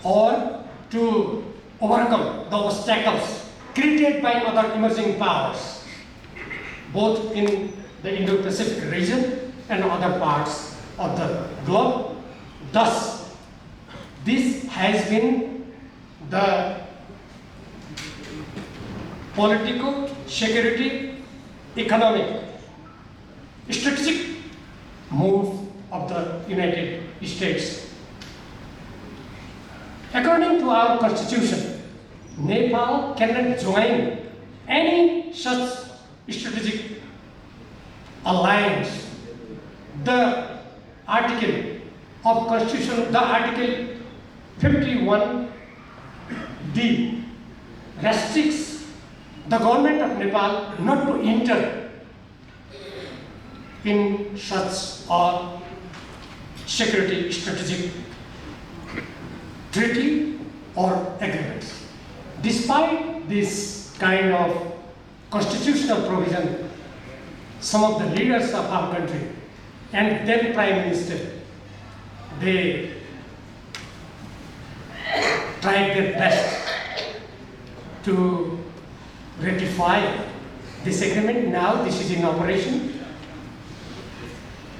Speaker 5: or to overcome the obstacles created by other emerging powers, both in the Indo-Pacific region and other parts of the globe. Thus, this has been the political, security, economic, strategic move of the United States. According to our constitution, Nepal cannot join any such strategic alliance. The article of constitution, the article 51D restricts the government of Nepal not to enter in such a security strategic treaty or agreements. Despite this kind of constitutional provision, some of the leaders of our country and then Prime Minister, they tried their best to ratify this agreement. Now this is in operation.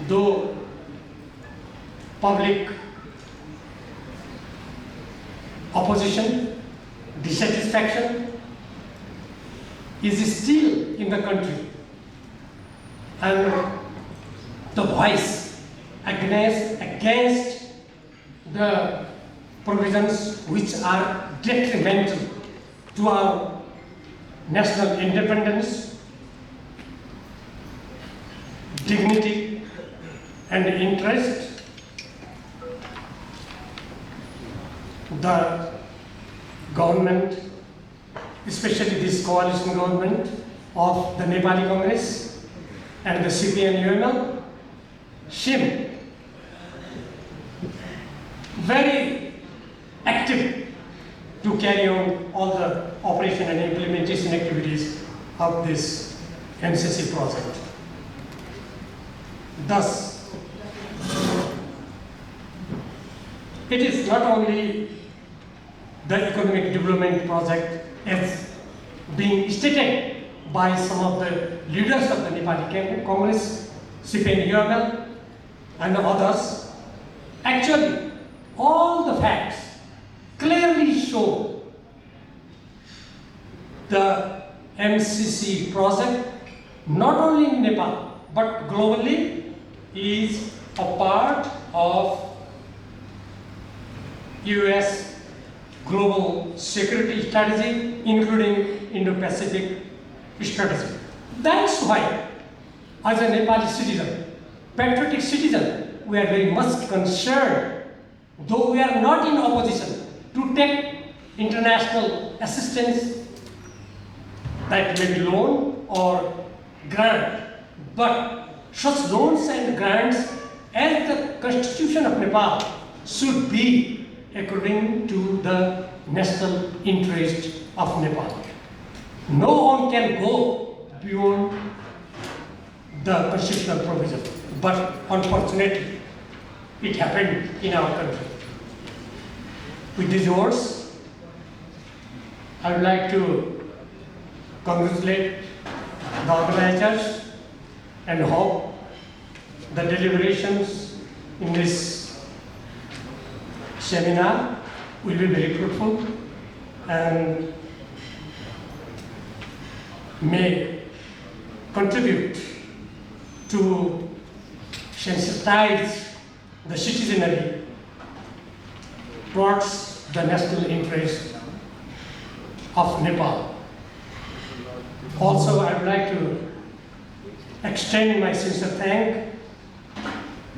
Speaker 5: Though public opposition, dissatisfaction is still in the country, and the voice against the provisions which are detrimental to our national independence, dignity, and interest, the government, especially this coalition government of the Nepali Congress and the CPN-UML, seem very active to carry on all the operation and implementation activities of this MCC project. Thus, it is not only the economic development project as being stated by some of the leaders of the Nepali Congress, CPN-UML, and others. Actually, all the facts clearly show the MCC project, not only in Nepal, but globally, is a part of US global security strategy, including Indo-Pacific strategy. That's why, as a Nepali citizen, patriotic citizen, we are very much concerned, though we are not in opposition, to take international assistance, that may be loan or grant, but such loans and grants, as the Constitution of Nepal, should be according to the national interest of Nepal. No one can go beyond the constitutional provision, but unfortunately, it happened in our country. With these words, I would like to congratulate the organizers and hope the deliberations in this seminar will be very fruitful and may contribute to sensitize the citizenry towards the national interest of Nepal. Also, I would like to extend my sincere thanks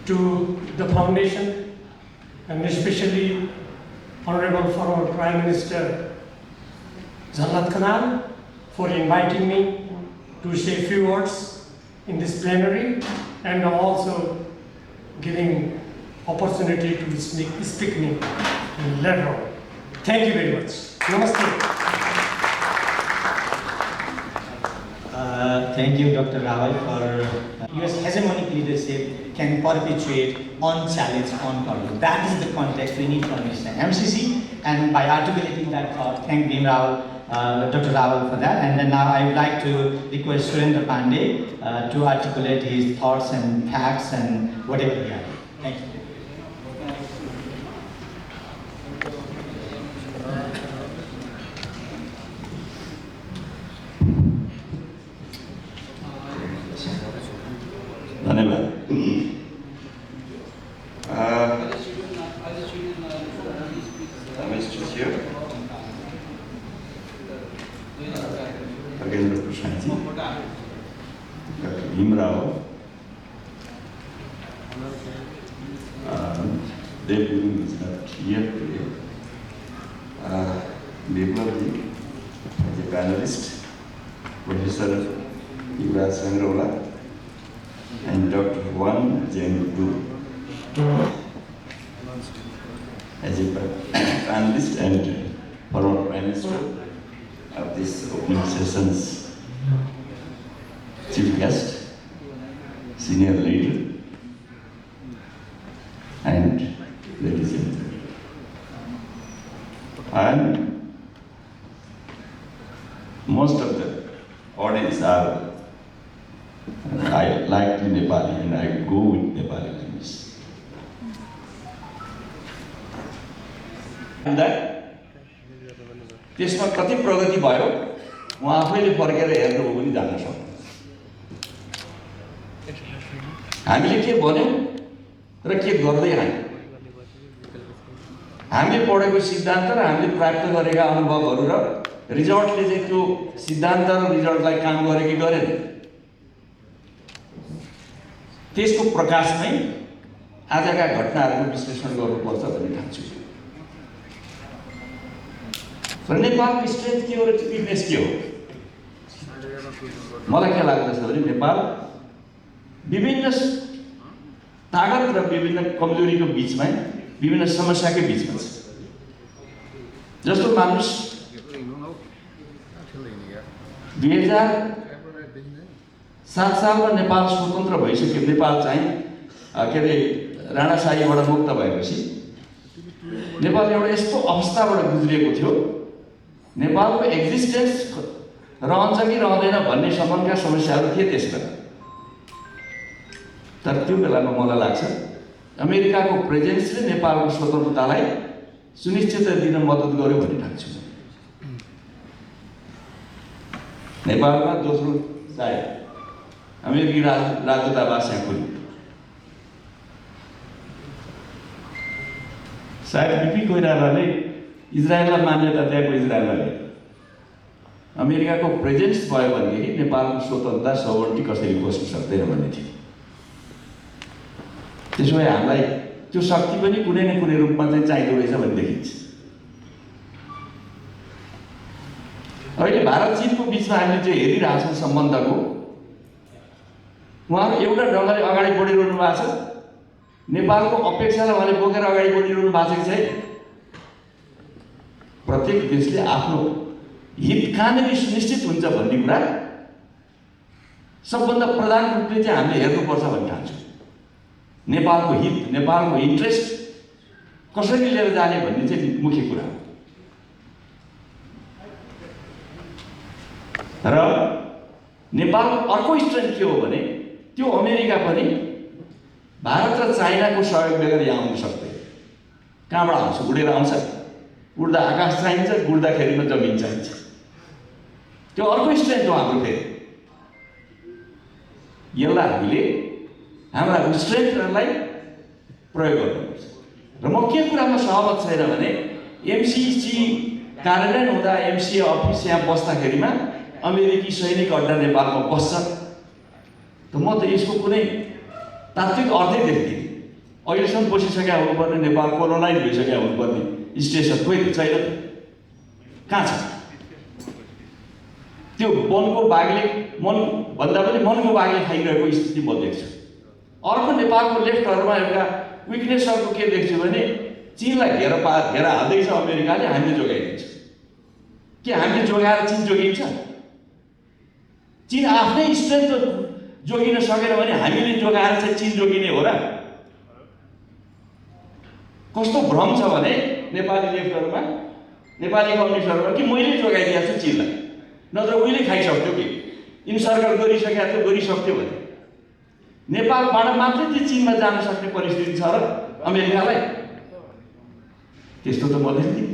Speaker 5: to the foundation and especially Honorable former Prime Minister Jhalnath Khanal for inviting me to say a few words in this plenary and also giving opportunity to speak me later on. Thank you very much. Namaste.
Speaker 4: Thank you, Dr. Rawal, for US hegemonic leadership can perpetuate unchallenged, uncovered. That is the context we need to understand MCC, and by articulating that thought, thank Bhim Rawal, Dr. Rawal for that. And then now I would like to request Surendra Pandey to articulate his thoughts and facts and whatever he has. Thank you.
Speaker 6: Debuting is not here today. Biplabji, as a panelist, Professor Yuvraj Sangraula, and Dr. Juan Jengdu as a panelist and former Prime Minister of this opening session's chief guest, senior leader, and ladies and gentlemen. And most of the audience are, I like the Nepali and I go with Nepali language. And that, त्यसमा कति प्रगति भयो उहाँ आफैले फर्केर हेर्नु हो भने जान्न सक्नुहुन्छ। हामीले के भन्यौं र के गर्दै आयौं, हामीले पढेको सिद्धान्त र हामीले प्राप्त गरेका अनुभवहरू र रिजल्टले चाहिँ त्यो सिद्धान्त र रिजल्टलाई काम गरे कि गरेन, त्यसको प्रकाशमै आजका घटनाहरूको विश्लेषण गर्नुपर्छ भन्ने ठान्छु। र नेपालको स्ट्रेन्थ के हो र विकनेस के हो? मलाई के लाग्दछ भने नेपाल विभिन्न ताकत र विभिन्न कमजोरीको बिचमा, विभिन्न समस्याकै बिचमा छ। जस्तो मानुस 2007 सालमा नेपाल स्वतन्त्र भइसक्यो, नेपाल चाहिँ के अरे राणाशाहीबाट मुक्त भएपछि नेपाल एउटा यस्तो अवस्थाबाट गुज्रिएको थियो, नेपालको एक्जिस्टेन्स रहन्छ कि रहँदैन भन्ने सम्बन्धका समस्याहरू थिए त्यसमा। तर त्यो बेलामा मलाई लाग्छ अमेरिकाको प्रेजेन्सले नेपालको स्वतन्त्रतालाई सुनिश्चित दिन मद्दत गर्यो भन्ने ठान्छु। नेपालमा दोस्रो सायद अमेरिकी राजदूतावास यहाँ खोल्यो, सायद बिपी कोइरालाले इजरायललाई मान्यता दिएको इजरायललाई अमेरिकाको प्रेजेन्स भयो भनेदेखि नेपालको स्वतन्त्रता सोभरेनिटी कसैले खोज्न सक्दैन भन्ने थियो। त्यसो भए हामीलाई त्यो शक्ति पनि कुनै न कुनै रूपमा चाहिँ चाहिँदो रहेछ भन्ने देखिन्छ। अहिले भारत चीनको बिचमा हामीले चाहिँ हेरिरहेछौँ सम्बन्धको, उहाँहरू एउटा ढङ्गले अगाडि बढिरहनु भएको छ, नेपालको अपेक्षालाई उहाँले बोकेर अगाडि बढिरहनु भएको छैन। प्रत्येक देशले आफ्नो हित कहाँनिर सुनिश्चित हुन्छ भन्ने कुरा सबभन्दा प्रधान रूपले चाहिँ हामीले हेर्नुपर्छ भन्ने ठान्छु। नेपालको हित, नेपालको इन्ट्रेस्ट कसरी लिएर जाने भन्ने चाहिँ मुख्य कुरा हो। र नेपालको अर्को स्ट्रेन्थ के हो भने त्यो अमेरिका पनि भारत र चाइनाको सहयोग बगैर यहाँ आउन सक्दैन। कहाँबाट आउँछ? उडेर आउँछ। उड्दा आकाश चाहिन्छ, उड्दाखेरिमा जमिन चाहिन्छ। त्यो अर्को स्ट्रेन्थ हो हाम्रो। फेरि यसलाई हामीले हाम्रा स्ट्रेन्थहरूलाई प्रयोग गर्नुपर्छ। र म के कुरामा सहमत छैन भने एमसिसी कार्यान्वयन हुँदा एमसिए अफिस यहाँ बस्दाखेरिमा अमेरिकी सैनिक अड्डा नेपालमा बस्छ, त म त यसको कुनै तात्विक अर्थै देख्दिनँ। अहिलेसम्म बसिसकेका हुनुपर्ने, नेपाल कोलोनाइज भइसकेका हुनुपर्ने स्टेसन खोइ छैन, कहाँ छ? त्यो वनको बाघले, मन भन्दा पनि मनको बाघले खाइरहेको स्थिति म देख्छु। अर्को नेपालको लेफ्टहरूमा एउटा विकनेसहरूको के देख्छु भने चीनलाई घेरा हाल्दैछ अमेरिकाले, हामीले जोगाइदिन्छ। के हामीले जोगाएर चीन जोगिन्छ? चीन आफ्नै स्ट्रेन्थ जोगिन सकेन भने हामीले जोगाएर चाहिँ चीन जोगिने हो र? कस्तो भ्रम छ भने नेपाली लेफ्टहरूमा, नेपाली कम्युनिस्टहरूमा कि मैले जोगाइदिएको छु चीनलाई, नत्र उहिले खाइसक्थ्यो कि इन्सर्कल गरिसकेको थियो, गरिसक्थ्यो भने नेपालबाट मात्रै त्यो चीनमा जान सक्ने परिस्थिति छ र अमेरिकालाई? त्यस्तो त म देख्दिनँ।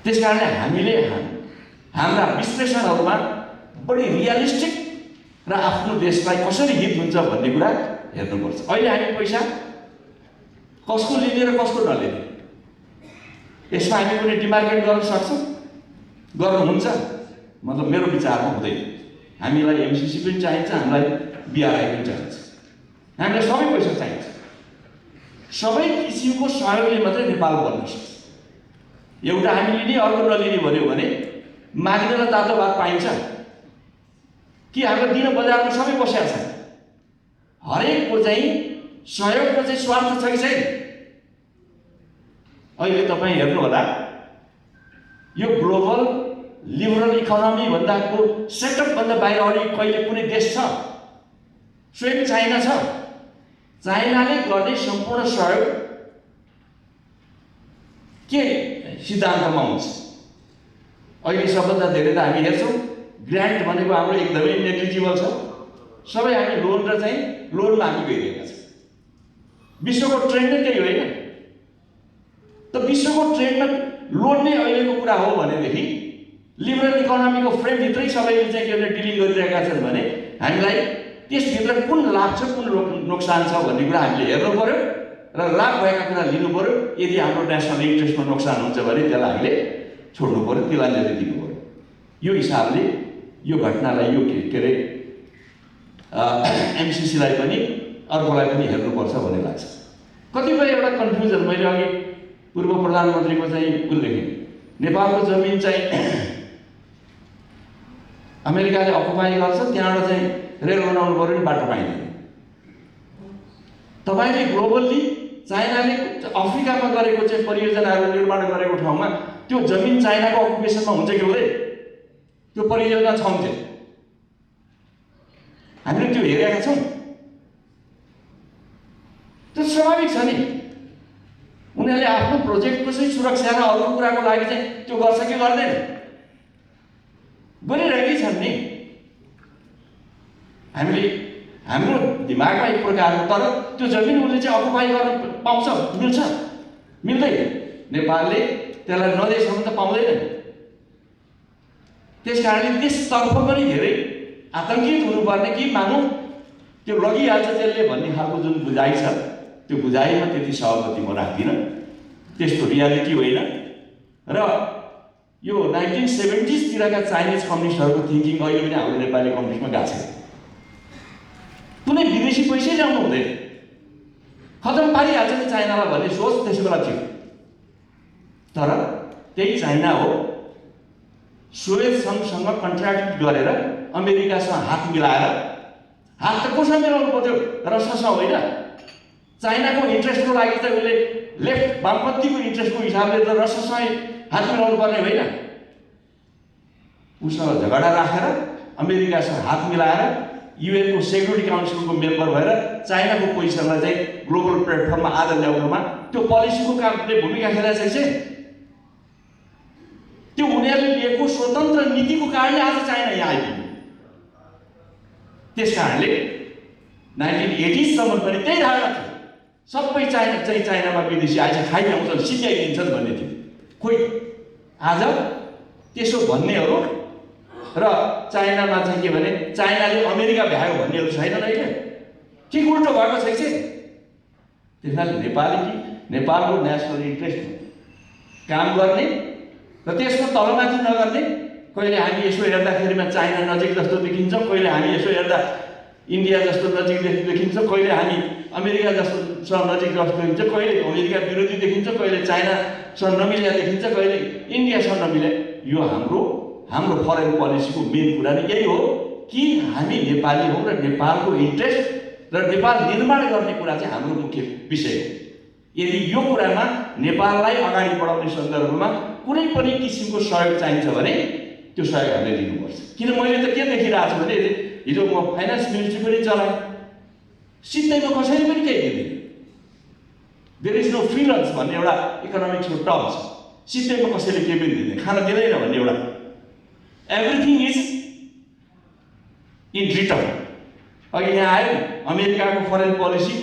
Speaker 6: त्यस कारणले हामीले हाम्रा विश्लेषणहरूमा बढी रियलिस्टिक र आफ्नो देशलाई कसरी हित हुन्छ भन्ने कुरा हेर्नुपर्छ। अहिले हामी पैसा कसको लिने र कसको नलिने, यसमा हामी कुनै डिमार्केट गर्न सक्छौँ? गर्नुहुन्छ? मतलब मेरो विचारमा हुँदैन। हामीलाई एमसिसी पनि चाहिन्छ, हामीलाई बिआरआई पनि चाहिन्छ, हामीलाई सबै पैसा चाहिन्छ। सबै किसिमको सहयोगले मात्रै नेपाल बन्न सक्छ। एउटा हामी लिने अर्को नलिने भन्यो भने माग्नेलाई तातो भात पाइन्छ कि? हाम्रो दिन बजारमा सबै बसेका छन्, हरेकको चाहिँ सहयोगको चाहिँ स्वार्थ छ कि छैन? अहिले तपाईँ हेर्नु होला, यो ग्लोबल लिबरल इकोनोमी भन्दाको सेटअप भन्दा बाहिर अरू कहिले कुनै देश छ? स्वयं चाइना छ। चाइनाले गर्ने सम्पूर्ण सहयोग के सिद्धान्तमा हुन्छ? अहिले सबभन्दा धेरै त हामी हेर्छौँ ग्रान्ट भनेको हाम्रो एकदमै नेग्लिजिबल छ। सबै हामी लोन र चाहिँ लोनमा हामी गइरहेका छौँ। विश्वको ट्रेन्ड नै त्यही होइन त? विश्वको ट्रेन्डमा लोन नै अहिलेको कुरा हो भनेदेखि लिबरल इकोनोमीको फ्रेमभित्रै सबैले चाहिँ के डिलिङ गरिरहेका छन् भने हामीलाई त्यसभित्र कुन लाभ छ, कुन नोक्सान छ भन्ने कुरा हामीले हेर्नु पर्यो र लाभ भएका कुरा लिनु पर्यो। यदि हाम्रो नेसनल इन्ट्रेस्टमा नोक्सान हुन्छ भने त्यसलाई हामीले छोड्नु पऱ्यो, तिलाञ्जली दिनु पऱ्यो। यो हिसाबले यो घटनालाई यो के अरे एमसिसीलाई पनि अर्कोलाई पनि हेर्नुपर्छ भन्ने लाग्छ। कतिपय एउटा कन्फ्युजन मैले अघि पूर्व प्रधानमन्त्रीको चाहिँ उल्लेख, नेपालको जमिन चाहिँ अमेरिकाले अकुपाई गर्छ, त्यहाँबाट चाहिँ रेल बनाउनु पऱ्यो नि बाटो पाइँदैन। तपाईँले ग्लोबल्ली चाइनाले अफ्रिकामा गरेको चाहिँ परियोजनाहरू निर्माण गरेको ठाउँमा त्यो जमिन चाइनाको अकुपेसनमा हुन्छ कि हुँदैन? त्यो परियोजना छाउँछ। हामीले त्यो हेरेका छौँ। त्यो स्वाभाविक छ नि। उनीहरूले आफ्नो प्रोजेक्टको चाहिँ सुरक्षा र अरू कुराको लागि चाहिँ त्यो गर्छ कि गर्दैन? गरिरहेकै छन् नि। हामीले हाम्रो दिमागमा एक प्रकारको, तर त्यो जमिन उसले चाहिँ अकुपाई गर्न पाउँछ, मिल्छ? मिल्दैन। नेपालले त्यसलाई नदिएसम्म त पाउँदैन। त्यस कारणले त्यसतर्फ पनि धेरै आतङ्कित हुनुपर्ने कि मानौँ त्यो लगिहाल्छ त्यसले भन्ने खालको जुन बुझाइ छ, त्यो बुझाइमा त्यति सहमति म राख्दिनँ। त्यस्तो रियालिटी होइन। र यो 1970sतिरका चाइनिज कम्युनिस्टहरूको थिङ्किङ अहिले पनि हाम्रो नेपाली कम्युनिस्टमा गएको छ। कुनै विदेशी पैसै ल्याउनु हुँदैन, खतम पारिहाल्छ नि चाइनालाई भन्ने सोच त्यसो बेला थियो। तर त्यही चाइना हो सोभियत सङ्घसँग कन्ट्र्याक्ट गरेर अमेरिकासँग हात मिलाएर, हात त कोसँग मिलाउनु पर्थ्यो? रसियासँग होइन। चाइनाको इन्ट्रेस्टको लागि त उसले लेफ्ट वामपन्थीको इन्ट्रेस्टको हिसाबले त रसियासँग हात मिलाउनु पर्ने होइन। उसँग झगडा राखेर अमेरिकासँग हात मिलाएर युएनको सेक्युरिटी काउन्सिलको मेम्बर भएर चाइनाको पोजिसनलाई चाहिँ ग्लोबल प्लेटफर्ममा आज ल्याउनुमा त्यो पोलिसीको कामले भूमिका खेलाएको छ। त्यो उनीहरूले लिएको स्वतन्त्र नीतिको कारणले आज चाइना यहाँ आइपुग्यो। त्यस कारणले 1980सम्म पनि त्यही धारणा थियो, सबै चाइनामा विदेशी आएछ, खाइआउँछन्, सिध्याइदिन्छन् भन्ने थियो। खोइ आज त्यसो भन्नेहरू र चाइनामा चाहिँ के भने चाइनाले अमेरिका भ्यायो भन्नेहरू छैनन् अहिले। के उल्टो भएको छैन। त्यसैले नेपालको नेसनल इन्ट्रेस्टमा काम गर्ने र त्यसको तलमाथि नगर्ने। कहिले हामी यसो हेर्दाखेरिमा चाइना नजिक जस्तो देखिन्छ, कहिले हामी यसो हेर्दा इन्डिया जस्तो नजिक देखिन्छ, कहिले हामी अमेरिका जस्तोसँग नजिक जस्तो देखिन्छ, कहिले अमेरिका विरोधी देखिन्छ, कहिले चाइनासँग नमिलेका देखिन्छ, कहिले इन्डियासँग नमिले। यो हाम्रो फरेन पोलिसीको मेन कुरा नै यही हो कि हामी नेपाली हौँ र नेपालको इन्ट्रेस्ट र नेपाल निर्माण गर्ने कुरा चाहिँ हाम्रो मुख्य विषय हो। यदि यो कुरामा नेपाललाई अगाडि बढाउने सन्दर्भमा कुनै पनि किसिमको सहयोग चाहिन्छ भने त्यो सहयोग हामीले दिनुपर्छ। किन मैले त के देखिरहेको छु भने हिजो म फाइनेन्स मिनिस्ट्री पनि चलाएँ, सिधैमा कसैले पनि केही दिँदैन। There is no free lunch भन्ने एउटा इकोनोमिक्सको टर्म छ। सिधैमा कसैले केही पनि दिँदैन, खान दिँदैन भन्ने एउटा। Everything is in return. अघि यहाँ आयो अमेरिकाको फरेन पोलिसी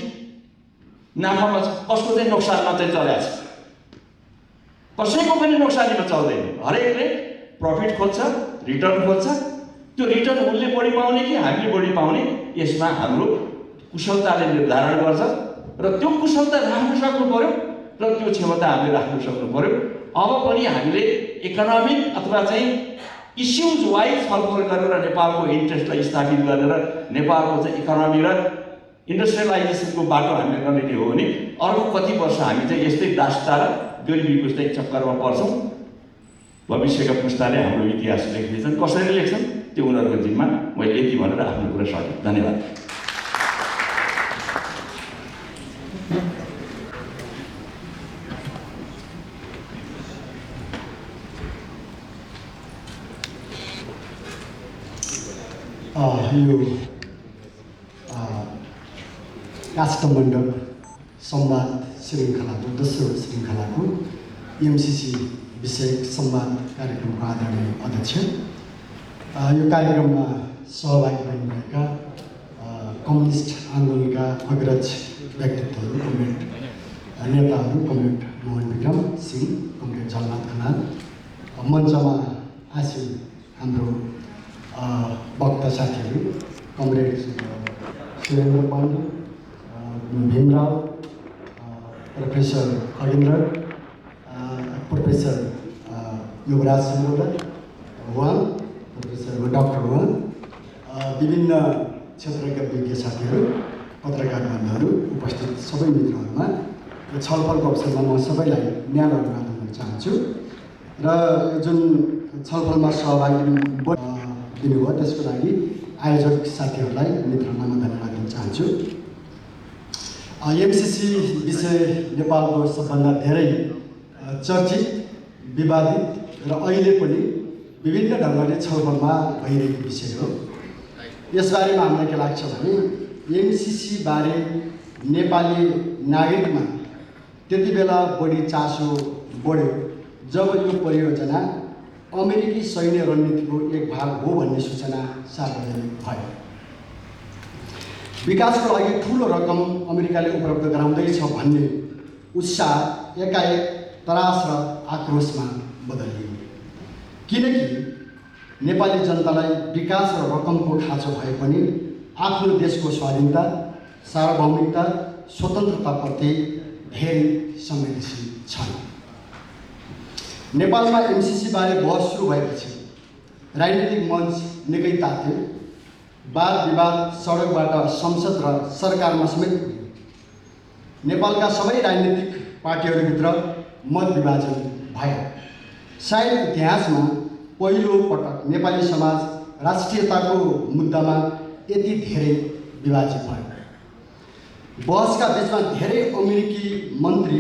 Speaker 6: नाफामा छ, कसको चाहिँ नोक्सानमा चाहिँ चलेको छ? कसैको पनि नोक्सानीमा चल्दैन। हरेकले प्रफिट खोज्छ, रिटर्न खोज्छ। त्यो रिटर्न उनले बढी पाउने कि हामीले बढी पाउने, यसमा हाम्रो कुशलताले निर्धारण गर्छ र त्यो कुशलता राख्न सक्नु पर्यो र त्यो क्षमता हामीले राख्न सक्नु पर्यो। अब पनि हामीले इकोनोमिक अथवा चाहिँ इस्युज वाइज छलफल गरेर नेपालको इन्ट्रेस्टलाई स्थापित गरेर नेपालको चाहिँ इकोनोमी र इन्डस्ट्रियलाइजेसनको बाटो हामीले गर्ने हो भने अर्को कति वर्ष हामी चाहिँ यस्तै दास्ता र गरिबीको चाहिँ चक्करमा पर्छौँ। भविष्यका पुस्ताले हाम्रो इतिहास लेख्नेछन्, कसरी लेख्छन् त्यो उनीहरूको जिम्मा। मैले यति भनेर आफ्नो कुरा सकेँ। धन्यवाद।
Speaker 7: यो काष्ठमण्डप संवाद श्रृङ्खलाको दोस्रो श्रृङ्खलाको एमसिसी विषयक संवाद कार्यक्रमको आदरणीय अध्यक्ष, यो कार्यक्रममा सहभागी हुनुभएका कम्युनिस्ट आन्दोलनका अग्रज व्यक्तित्वहरू, कमरेड नेताहरू, कमरेड मोहन विक्रम सिंह, कमरेड जगन्नाथ खनाल, मञ्चमा आसीन हाम्रो वक्ता साथीहरू, comrade Surendra Pande, Bhimrao, professor Khagendra, professor Yuvraj Singh उहाँ, प्रोफेसर डाक्टर उहाँ, विभिन्न क्षेत्रका विज्ञ साथीहरू, पत्रकार बन्धुहरू, उपस्थित सबै मित्रहरूमा यो छलफलको अवसरमा म सबैलाई न्यानो अभिवादन गर्न चाहन्छु र जुन छलफलमा सहभागी दिनुभयो त्यसको लागि आयोजक साथीहरूलाई मित्रहरूलाई म धन्यवाद दिन चाहन्छु। एमसिसी विषय नेपालको सबभन्दा धेरै चर्चित, विवादित र अहिले पनि विभिन्न ढङ्गले छलफलमा भइरहेको विषय हो। यसबारेमा हामीलाई के लाग्छ भने एमसिसी बारे नेपाली नागरिकमा त्यति बेला बढी चासो बढ्यो जब यो परियोजना अमेरिकी सैन्य रणनीतिको एक भाग हो भन्ने सूचना सार्वजनिक भयो। विकासको लागि ठुलो रकम अमेरिकाले उपलब्ध गराउँदैछ भन्ने उत्साह एकाएक तरास र आक्रोशमा बदलियो, किनकि नेपाली जनतालाई विकास र रकमको खाँचो भए पनि आफ्नो देशको स्वाधीनता, सार्वभौमिकता, स्वतन्त्रताप्रति धेरै संवेदनशील छन्। नेपालमा एमसिसी बारे बहस सुरु भएपछि राजनीतिक मञ्च निकै तात्यो। वाद विवाद सडकबाट संसद र सरकारमा समेत पुग्यो। नेपालका सबै राजनीतिक पार्टीहरूभित्र मत विभाजन भयो। सायद इतिहासमा पहिलो पटक नेपाली समाज राष्ट्रियताको मुद्दामा यति धेरै विभाजित भयो। बहसका बिचमा धेरै अमेरिकी मन्त्री,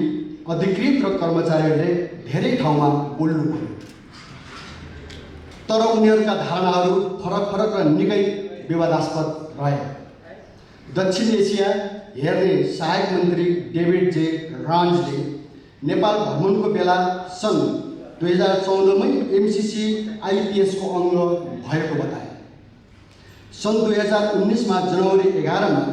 Speaker 7: अधिकृत र कर्मचारीहरूले धेरै ठाउँमा बोल्नु पर्यो, तर उनीहरूका धारणाहरू फरक र निकै विवादास्पद रहे। दक्षिण एसिया हेर्ने सहायक मन्त्री डेभिड जे रान्जले नेपाल भ्रमणको बेला सन् 2014मै एमसिसी आइपिएसको अङ्ग भएको बताए। सन् 2019मा जनवरी 11मा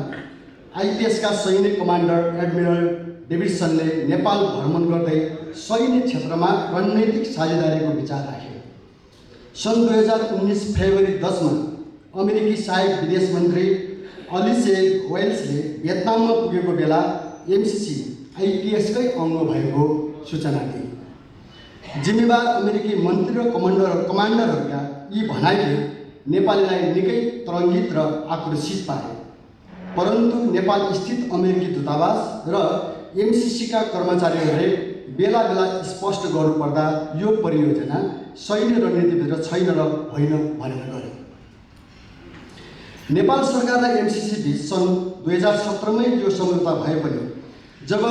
Speaker 7: आइपिएसका सैन्य कमान्डर एडमिरल डेभिडसनले नेपाल भ्रमण गर्दै सैन्य क्षेत्रमा रणनीतिक साझेदारीको विचार राखे। सन् 2019 फेब्रुअरी 10मा अमेरिकी सहायक विदेश मन्त्री अलिसे वेल्सले भियतनाममा पुगेको बेला एमसिसी आइपिएसकै अङ्ग भएको सूचना दिए। जिम्मेवार अमेरिकी मन्त्री र कमान्डरहरूका यी भनाइले नेपालीलाई निकै तरङ्गित र आक्रोशित पारे। परन्तु नेपाल स्थित अमेरिकी दूतावास र एमसिसीका कर्मचारीहरूले बेला बेला स्पष्ट गर्नुपर्दा यो परियोजना सैन्य रणनीतिभित्र छैन र होइन भनेर गरे। नेपाल सरकारलाई एमसिसी बीच सन् 2017मै यो सम्झौता भए पनि जब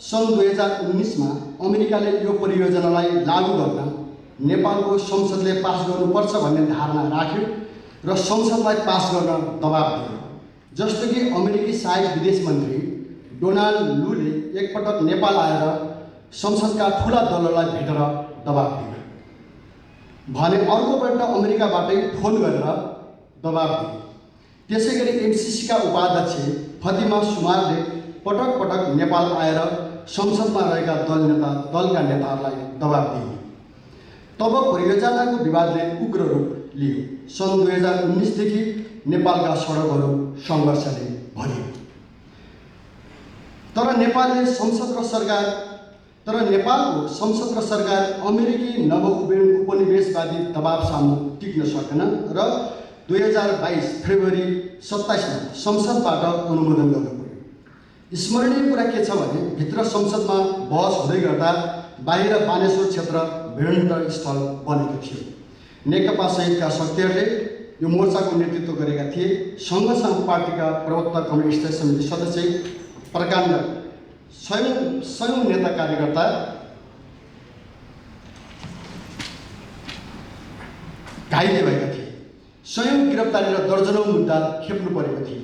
Speaker 7: सन् 2019मा अमेरिकाले यो परियोजनालाई लागू गर्न नेपालको संसदले पास गर्नुपर्छ भन्ने धारणा राख्यो र संसदलाई पास गर्न दबाब दियो। जस्तो कि अमेरिकी सहायक विदेश मन्त्री डोनाल्ड लूले एकपटक नेपाल आएर संसदका ठुला दलहरूलाई भेटेर दबाब दिए भने अर्कोपल्ट अमेरिकाबाटै फोन गरेर दबाब दिए। त्यसै गरी एमसिसीका उपाध्यक्ष फतिमा सुमारले पटक पटक नेपाल आएर संसदमा रहेका दलका नेताहरूलाई दबाब दिए। तब परियोजनाको विवादले उग्र रूप लियो। सन् 2019देखि नेपालका सडकहरू सङ्घर्षले भरियो। तर नेपालको संसद र सरकार अमेरिकी उपनिवेशवादी दबाब सामु टिक्न सकेन र 2022 फेब्रुअरी 27मा संसदबाट अनुमोदन गर्नु पर्यो। स्मरणीय कुरा के छ भने भित्र संसदमा बहस हुँदै गर्दा बाहिर बानेश्वर क्षेत्र भिडन्त स्थल बनेको थियो। नेकपा सहितका शक्तिहरूले यो मोर्चाको नेतृत्व गरेका थिए। सङ्घ पार्टीका प्रवक्ता कम्युनिस्ट समिति सदस्य प्रकाण्ड स्वयं नेता कार्यकर्ता घाइते भएका थिए। स्वयं गिरफ्तारी र दर्जनौं मुद्दा खेप्नु परेको थियो।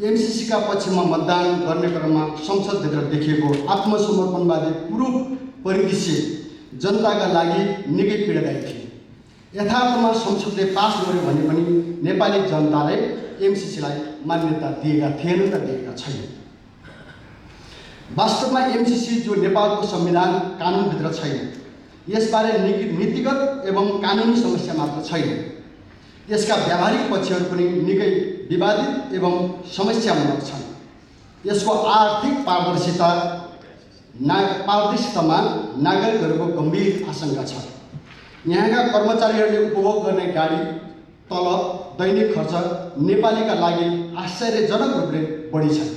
Speaker 7: एमसिसीका पक्षमा मतदान गर्ने क्रममा संसदभित्र देखिएको आत्मसमर्पणवादी पूर्व परिदृश्य जनताका लागि निकै पीडादायी थियो। यथार्थमा संसदले पास गर्यो भने पनि नेपाली जनताले एमसिसीलाई मान्यता दिएका थिएनन् र दिएका छैनन्। वास्तवमा एमसिसी जो नेपालको संविधान कानुनभित्र छैन, यसबारे नीतिगत एवं कानुनी समस्या मात्र छैन, यसका व्यावहारिक पक्षहरू पनि निकै विवादित एवं समस्यामूलक छन्। यसको आर्थिक पारदर्शितामा नागरिकहरूको गम्भीर आशंका छ। यहाँका कर्मचारीहरूले उपभोग गर्ने गाडी, तलब, दैनिक खर्च नेपालीका लागि आश्चर्यजनक रूपले बढी छन्।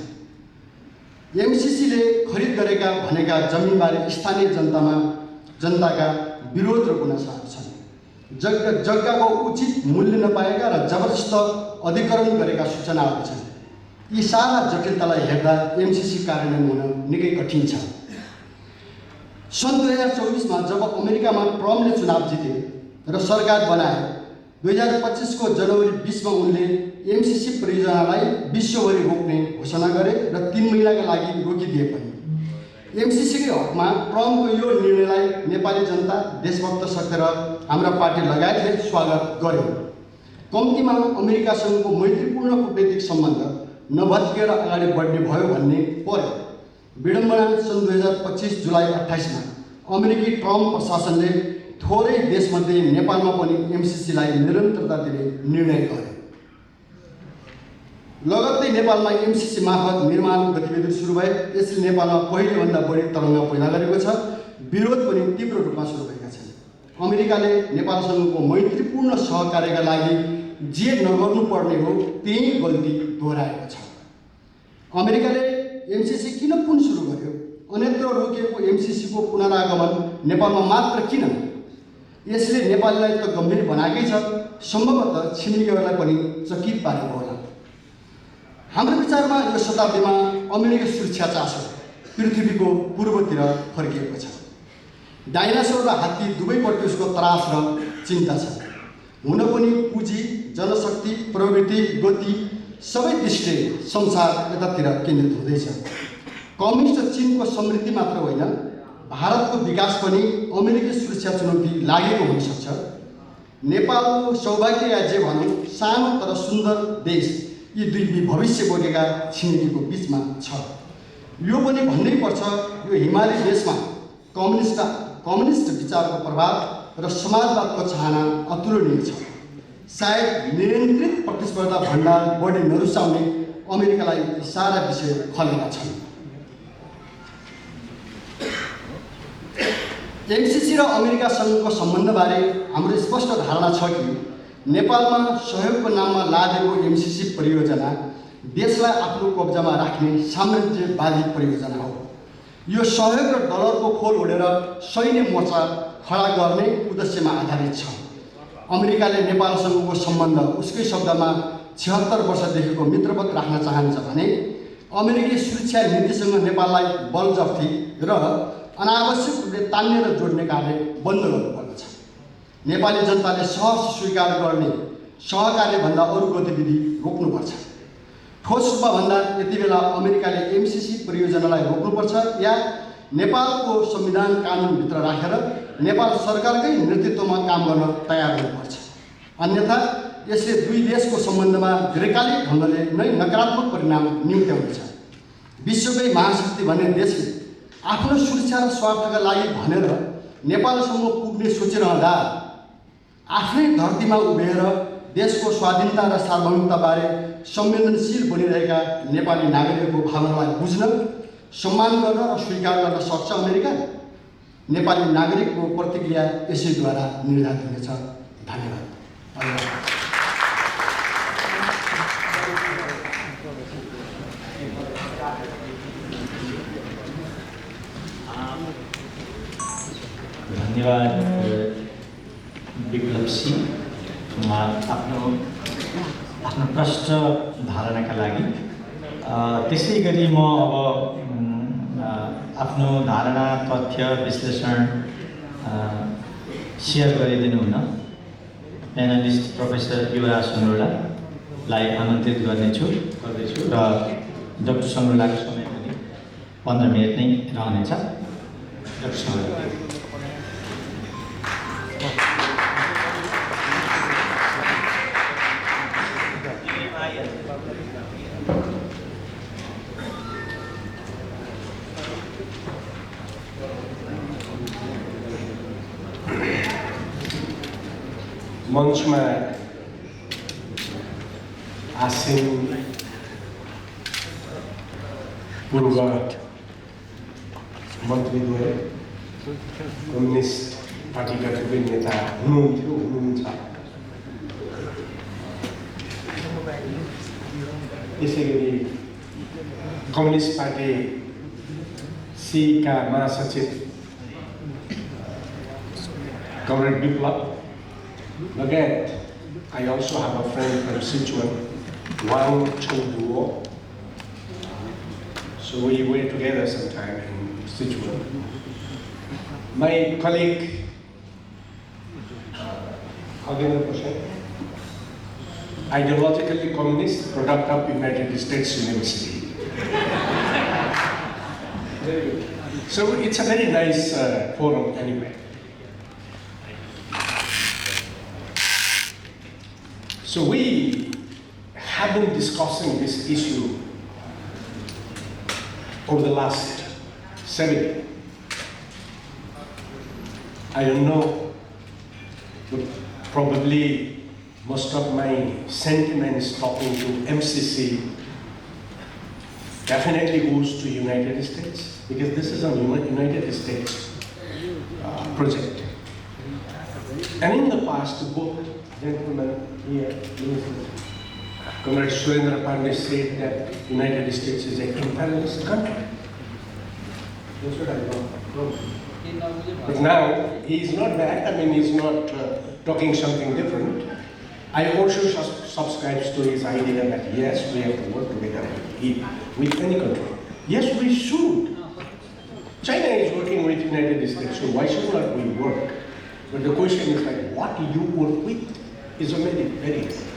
Speaker 7: एमसीसीले खरिद गरेका भनेका जमिनबारे स्थानीय जनताका विरोध र गुनासा छन्। जग्गाको उचित मूल्य नपाएका र जबरजस्त अधिग्रहण गरेका सूचनाहरू छन्। यी सारा जटिलतालाई हेर्दा एमसीसी कार्यान्वयन हुन निकै कठिन छ। सन् 2024 जब अमेरिकामा ट्रम्पले चुनाव जिते र सरकार बनाए, 2025 को जनवरी 20 उनले एमसीसी परियोजनालाई विश्वभरि रोक्ने घोषणा गरे र 3 महिनाका लागि रोकिदिए पनि। एमसीसीकै हकमा ट्रम्पको यो निर्णयलाई नेपाली जनता, देशभक्त शक्ति र हाम्रा पार्टी लगायतले स्वागत गरे। कम्तीमा अमेरिकासँगको मैत्रीपूर्ण कूटनीतिक सम्बन्ध नभत्किएर अगाडि बढ्ने भयो भन्ने पर्यो। विडम्बना सन् 2025 जुलाई 28 अमेरिकी ट्रम्प प्रशासनले थोरै देशमध्ये नेपालमा पनि एमसीसीलाई निरन्तरता दिने निर्णय गरे। लगत्तै नेपालमा एमसीसी मार्फत निर्माण गतिविधि सुरु भए। यसले नेपालमा पहिलेभन्दा बढी तरङ्ग पैदा गरेको छ। विरोध पनि तीव्र रूपमा सुरु भएका छन्। अमेरिकाले नेपालसँगको मैत्रीपूर्ण सहकार्यका लागि जे नगर्नुपर्ने हो त्यही गल्ती दोहोऱ्याएको छ। अमेरिकाले एमसीसी किन पुनः सुरु गर्यो? अन्यत्र रोकिएको एमसीसीको पुनरागमन नेपालमा मात्र किन? यसले नेपाललाई त गम्भीर बनाएकै छ, सम्भवतः छिमेकीहरूलाई पनि चकित पारेको होला। हाम्रो विचारमा यो शताब्दीमा अमेरिकी सुरक्षा चासो पृथ्वीको पूर्वतिर फर्किएको छ। डाइनासोर र हात्ती दुवैपट्टि उसको त्रास र चिन्ता छ। हुन पनि पुँजी, जनशक्ति, प्रवृत्ति, गति सबै दृष्टिले संसार यतातिर केन्द्रित हुँदैछ। कम्युनिस्ट चीनको समृद्धि मात्र होइन, भारतको विकास पनि अमेरिकी सुरक्षा चुनौती लागेको हुन सक्छ। नेपालको सौभाग्य या जे भनौँ, सानो तर सुन्दर देश यी दुई भविष्य बोकेका छिमेकीको बिचमा छ। यो पनि भन्नै पर्छ, यो हिमाली देशमा कम्युनिस्ट विचारको प्रभाव र समाजवादको चाहना अतुलनीय छ। सायद नियन्त्रित प्रतिस्पर्धा भन्दा बढी नरुसाउने अमेरिकालाई सारा विषय खलेका छन्। एमसीसी र अमेरिकासँगको सम्बन्धबारे हाम्रो स्पष्ट धारणा छ कि नेपालमा सहयोगको नाममा लादेको एमसीसी परियोजना देशलाई आफ्नो कब्जामा राख्ने साम्राज्यवादी परियोजना हो। यो सहयोग र डलरको खोल ओढेर सैन्य मोर्चा खडा गर्ने उद्देश्यमा आधारित छ। अमेरिकाले नेपालसँगको सम्बन्ध उसकै शब्दमा 76 वर्षदेखिको मित्रवत राख्न चाहन्छ भने अमेरिकी सुरक्षा नीतिसँग नेपाललाई बलजफ्ती र अनावश्यक रूपले तान्ने र जोड्ने कार्य बन्द गर्नुपर्दछ। नेपाली जनताले सहज स्वीकार गर्ने सहकार्यभन्दा अरू गतिविधि रोक्नुपर्छ। ठोस रूपमा भन्दा यति बेला अमेरिकाले एमसीसी परियोजनालाई रोक्नुपर्छ या नेपालको संविधान कानुनभित्र राखेर नेपाल सरकारकै नेतृत्वमा काम गर्न तयार हुनुपर्छ। अन्यथा यसले दुई देशको सम्बन्धमा दीर्घकालिक ढङ्गले नै नकारात्मक परिणाम निम्त्याउनेछ। विश्वकै महाशक्ति भन्ने देशले आफ्नो सुरक्षा र स्वार्थका लागि भनेर नेपालसम्म पुग्ने सोचिरहँदा आफ्नै धरतीमा उभिएर देशको स्वाधीनता र सार्वभौमिकताबारे संवेदनशील बनिरहेका नेपाली नागरिकको भावनालाई बुझ्न, सम्मान गर्न र स्वीकार गर्न सक्छ अमेरिका? नेपाली नागरिकको प्रतिक्रिया यसैद्वारा निर्धारित हुनेछ। धन्यवाद।
Speaker 4: धन्यवाद विप्लव सिंह आफ्नो प्रष्ट धारणाका लागि। त्यसै गरी म अब आफ्नो धारणा, तथ्य विश्लेषण सेयर गरिदिनु हुन प्यानलिस्ट प्रोफेसर युवराज सङ्ग्रोलालाई आमन्त्रित गर्दैछु र डाक्टर सङ्ग्रोलाको समय पनि 15 मिनट नै रहनेछ। डाक्टर सङ्ग्रोला।
Speaker 8: मञ्चमा आसीन पूर्व मन्त्रीद्वय, कम्युनिस्ट पार्टीका थुप्रै नेता हुनुहुन्थ्यो, हुनुहुन्छ। त्यसै गरी कम्युनिस्ट पार्टी सीका महासचिव Comrade Biplab लगायत I also have a friend from Sichuan, Wang Chengduo. So we were together sometime in Sichuan. My colleague, Khagendra Prasad, ideologically communist, product of United States University. Very good. So it's a very nice forum anyway. So we have been discussing this issue over the last 7 years. I don't know, but probably most of my sentiments talking to MCC definitely goes to United States, because this is a United States project. And in the past, both gentlemen here, Comrade Surendra Pandey said that United States is an imperialist country. That's what I know. But now, he's not that, I mean, he's not talking something different. I also subscribe to his idea that yes, we have to work together with any country. Yes, we should. China is working with United States, so why should not we work? But the question is like, what do you work with is a very, very important.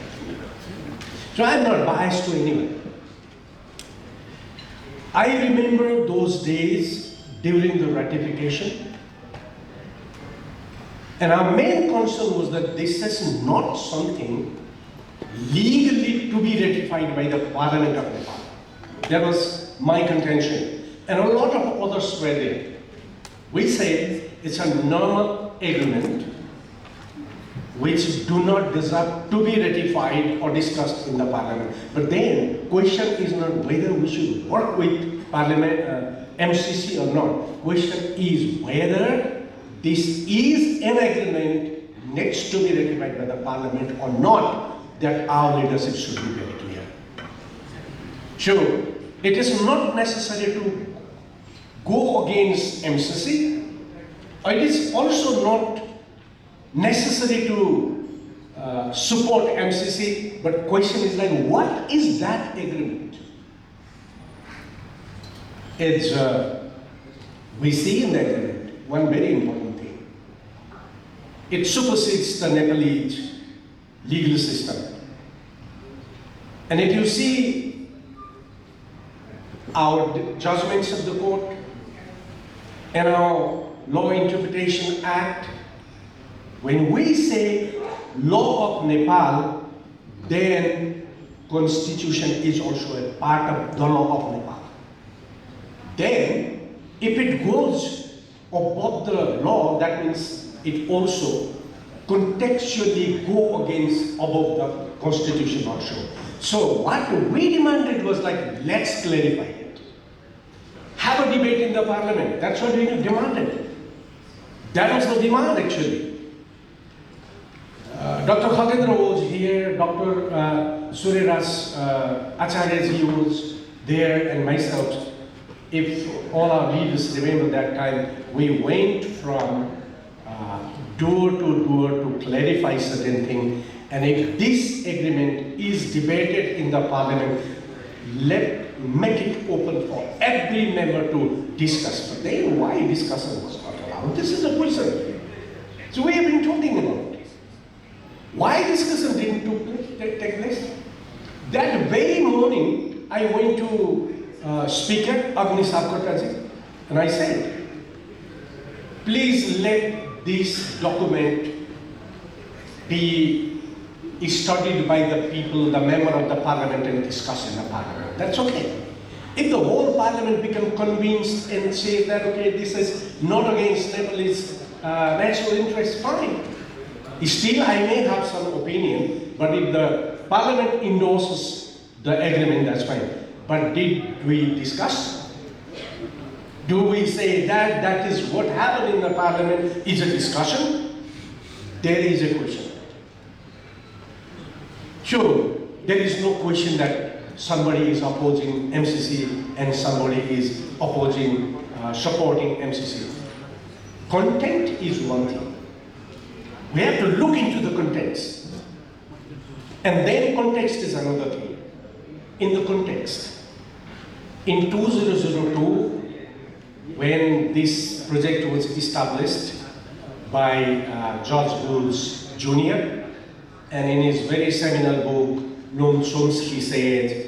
Speaker 8: So I'm not biased to anyone. I remember those days during the ratification, and our main concern was that this is not something legally to be ratified by the Parliament of Nepal. That was my contention, and a lot of others were there. We said it's a normal agreement which do not deserve to be ratified or discussed in the Parliament. But then, question is not whether we should work with Parliament, MCC or not. Question is whether this is an agreement needs to be ratified by the Parliament or not, that our leadership should be very clear. So, it is not necessary to go against MCC. It is also not necessary to support MCC, but question is like, what is that agreement? It's, we see in the agreement one very important thing. It supersedes the Nepalese legal system. And if you see our judgments of the court and our Law Interpretation Act, when we say law of Nepal, then constitution is also a part of the law of Nepal. Then, if it goes above the law, that means it also contextually go against above the constitution also. So what we demanded was like, let's clarify it. Have a debate in the Parliament. That's what we demanded. That was the demand actually. Dr. Khagendra was here, Dr. Suryaras Acharyaji was there, and myself. If all our leaders remember that time, we went from door to door to clarify certain things. And if this agreement is debated in the Parliament, make it open for every member to discuss. But then why discussion was not allowed? This is a question. So we have been talking about it. Why discussion didn't take place? That very morning, I went to Speaker Agni Sarkartaji, and I said, please let this document be studied by the people, the member of the Parliament, and discussed in the Parliament. That's okay. If the whole Parliament become convinced and say that, okay, this is not against Nepalese national interest, fine. Still, I may have some opinion, but if the Parliament endorses the agreement, that's fine. But did we discuss? Do we say that that is what happened in the parliament is a discussion? There is a question. Sure, there is no question that somebody is opposing MCC and somebody is opposing, supporting MCC. Content is one thing. We have to look into the context. And then context is another thing. In the context, in 2002, when this project was established by George Bush Jr., and in his very seminal book, Noam Chomsky said,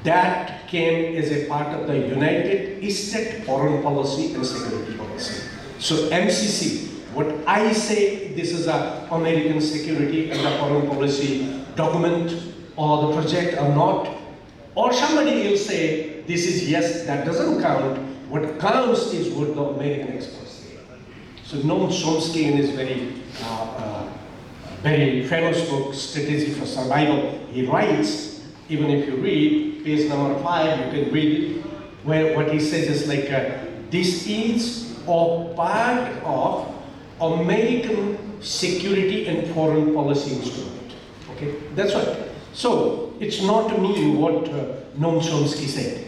Speaker 8: that came as a part of the United States foreign policy and security policy. So MCC, what I say, this is a American security and the foreign policy document or the project or not, or somebody will say, this is yes, that doesn't count. What counts is what the American experts say. So Noam Chomsky in his very famous book, Strategy for Survival, he writes, even if you read page number 5, you can read it, where what he says is like, this is a part of American security and foreign policy instrument. Okay, that's right. So it's not me what Noam Chomsky said.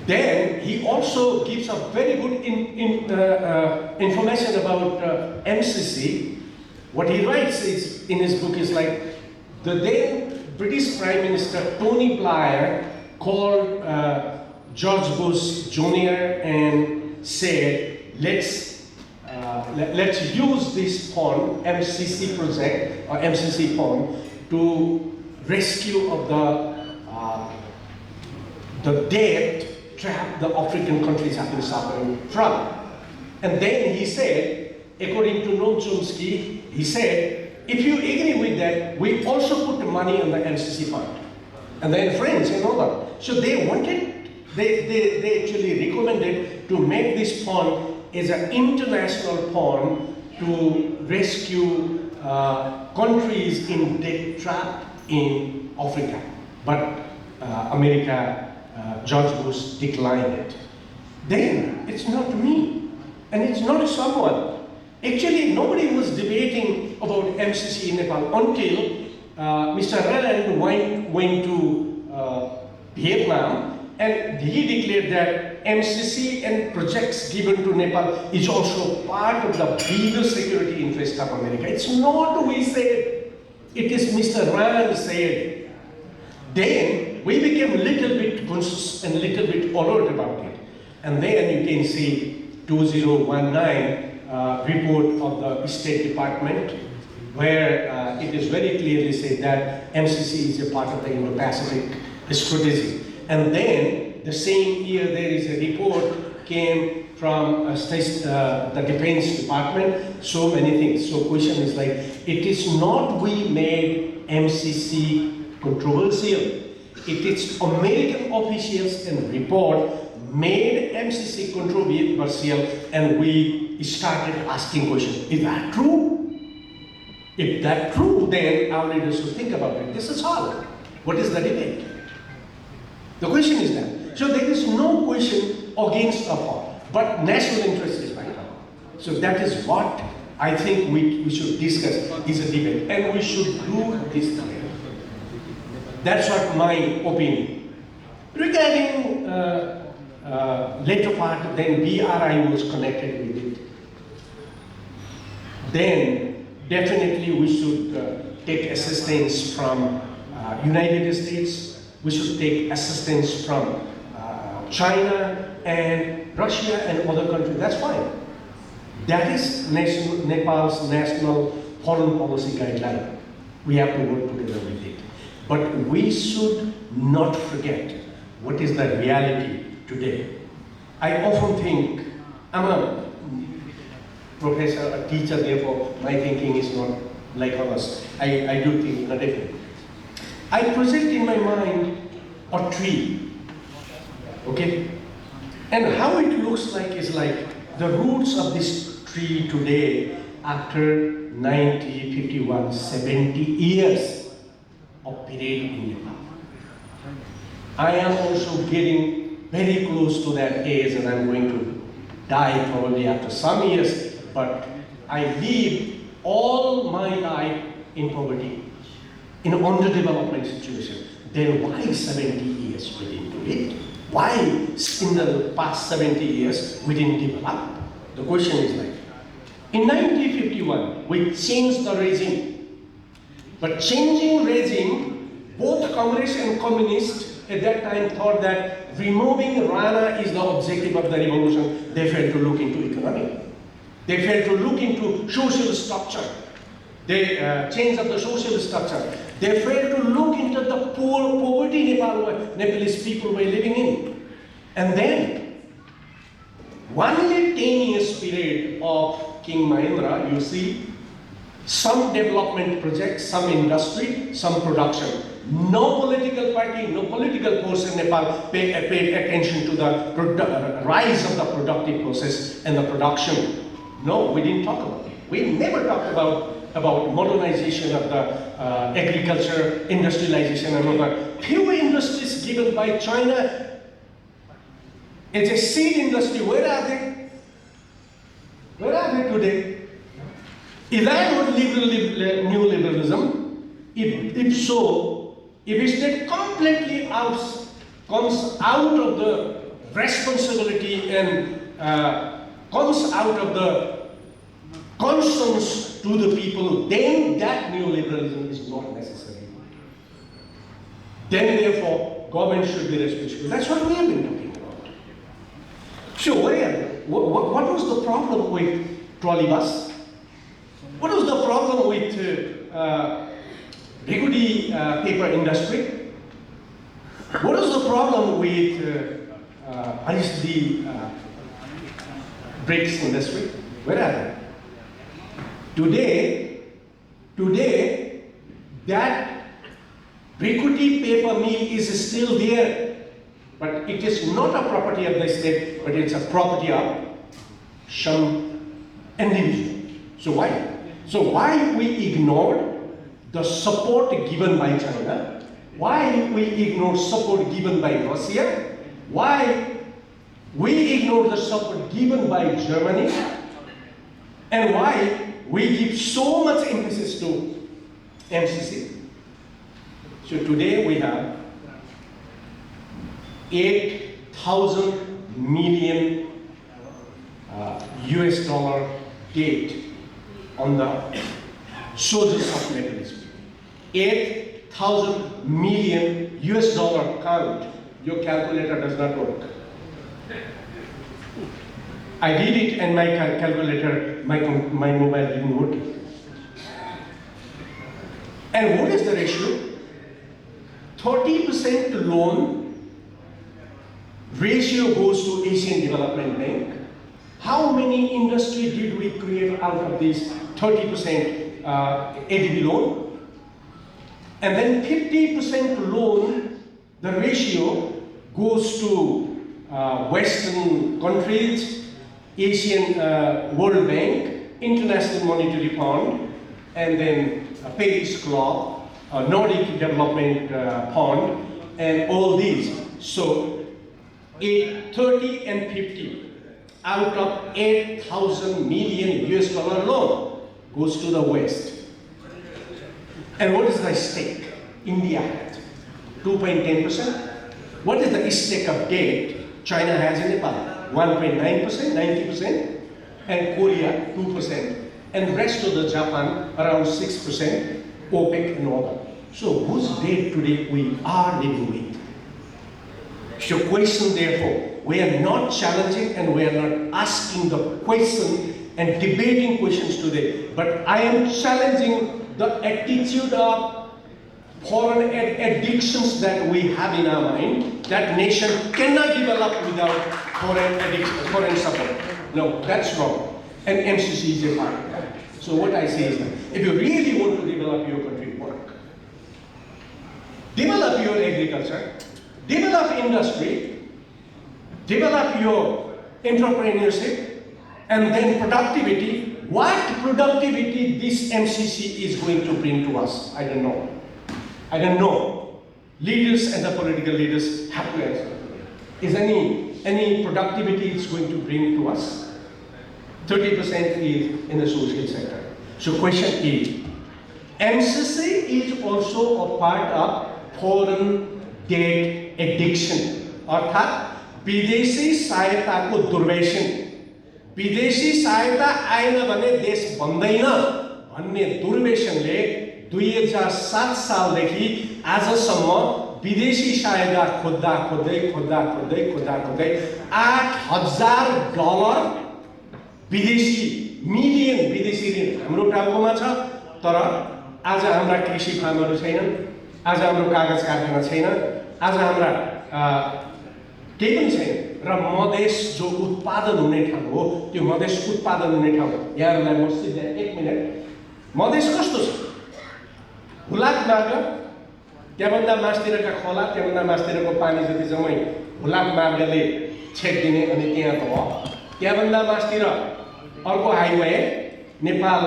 Speaker 8: Then he also gives a very good information about MCC. What he writes is in his book is like the then British Prime Minister Tony Blair called George Bush Jr. and said, let's use this pond, MCC project or MCC pond, to rescue of the debt trap the African countries have been suffering from. And then he said, according to Noam Chomsky, he said, if you agree with that, we also put the money on the MCC fund. And then friends and all that. So they wanted, they actually recommended to make this pond as an international pond to rescue countries in debt trap in Africa. But America, George Bush declined it. Then it's not me, and it's not someone. Actually, nobody was debating about MCC in Nepal until Mr. Rand went to Vietnam, and he declared that MCC and projects given to Nepal is also part of the bigger security interest of America. It's not we said, it is Mr. Rand said. Then we became a little bit conscious and a little bit alert about it. And then you can see 2019 report of the State Department, where it is very clearly said that MCC is a part of the Indo-Pacific strategy. And then the same year there is a report came from the Defense Department, so many things. So question is like, it is not we made MCC controversial. It is American officials and report made MCC controversial, and we started asking questions. Is that true? If that's true, then our leaders should think about it. This is hard. What is the debate? The question is that. So there is no question against a part, but national interest is right now. So that is what I think we should discuss is a debate, and we should do this debate. That's what my opinion. Regarding later part, then BRI was connected with it. Then definitely we should take assistance from United States. We should take assistance from China and Russia and other countries. That's fine. That is Nepal's national foreign policy guideline. We have to work together with it. But we should not forget what is the reality today. I often think, I'm a professor, a teacher, therefore my thinking is not like others. I do think in a different way. I present in my mind a tree, okay? And how it looks like is like the roots of this tree today after 90, 51, 70 years of period in Nepal. I am also getting very close to that age and I'm going to die probably after some years, but I lived all my life in poverty, in an underdevelopment situation. Then why 70 years we didn't do it? Why in the past 70 years we didn't develop? The question is like, in 1951, we changed the regime. But changing regime, both Congress and Communists at that time thought that removing Rana is the objective of the revolution. They failed to look into economy. They failed to look into social structure. They change of the social structure. They failed to look into the poverty Nepalese people were living in. And then, only 10 years period of King Mahendra, you see, some development projects, some industry, some production. No political party, no political force in Nepal paid attention to the rise of the productive process and the production. No, we didn't talk about it. We never talked about modernization of the agriculture, industrialization, and other. Few industries given by China. It's a seed industry. Where are they? Where are they today? Is that what new liberalism? If so, if a state completely comes out of the responsibility and comes out of the conscience to the people, then that neoliberalism is not necessary. Then therefore, government should be responsible. That's what we have been talking about. So what was the problem with trolley bus? What was the problem with Bhikudi paper industry? What is the problem with the bricks industry? Where are they? Today, that Bhikudi paper mill is still there, but it is not a property of the state, but it's a property of some individual. So why? So why we ignored the support given by China? Why we ignore support given by Russia? Why we ignore the support given by Germany? And why we give so much emphasis to MCC? So today we have 8,000 million US dollar debt on the shoulders of Nepalese. 8,000 million US dollar count. Your calculator does not work. I did it and my calculator, my mobile didn't work. And what is the ratio? 30% loan ratio goes to Asian Development Bank. How many industry did we create out of this 30% ADB loan? And then 50% loan, the ratio goes to Western countries, Asian World Bank, International Monetary Fund, and then Paris Club, Nordic Development Fund, and all these. So 30 and 50 out of 8,000 million US dollar loan goes to the West. And what is the stake? India had 2.10%. What is the stake of debt China has in Nepal? 1.9%, 90%, and Korea 2%, and rest of the Japan around 6%, OPEC and all that. So whose debt today we are living with? So question therefore, we are not challenging and we are not asking the question and debating questions today, but I am challenging the attitude of foreign addictions that we have in our mind. That nation cannot develop without foreign support. No, that's wrong. And MCC is a part of that. So what I say is that if you really want to develop your country, work. Develop your agriculture, develop industry, develop your entrepreneurship, and then productivity. What productivity this MCC is going to bring to us, I don't know. I don't know. Leaders and the political leaders have to answer. is any productivity it's going to bring to us. 30% is in the social sector. So question is, MCC is also a part of foreign debt addiction. अर्थात् विदेशी सहायताको दुर्व्यसन, विदेशी सहायता आएन भने देश बन्दैन भन्ने दुर्व्यसनले 2007 सालदेखि आजसम्म विदेशी सहायता खोज्दा खोज्दै 8,000 डलर मिलियन विदेशी ऋण हाम्रो टाउकोमा छ। तर आज हाम्रा कृषि फार्महरू छैनन्, आज हाम्रो कागज कारखाना छैन, आज हाम्रा केही पनि छैन र मधेस जो उत्पादन हुने ठाउँ हो त्यो मधेस उत्पादन हुने ठाउँ यहाँहरूलाई म सिधा 1 मिनट मधेस कस्तो छ? हुलाक मार्ग, त्यहाँभन्दा मास्तिरका खोला, त्यहाँभन्दा मास्तिरको पानी जति जम्मै हुलाक मार्गले छेक्दिने अनि त्यहाँ त त्यहाँभन्दा मास्तिर अर्को हाइवे नेपाल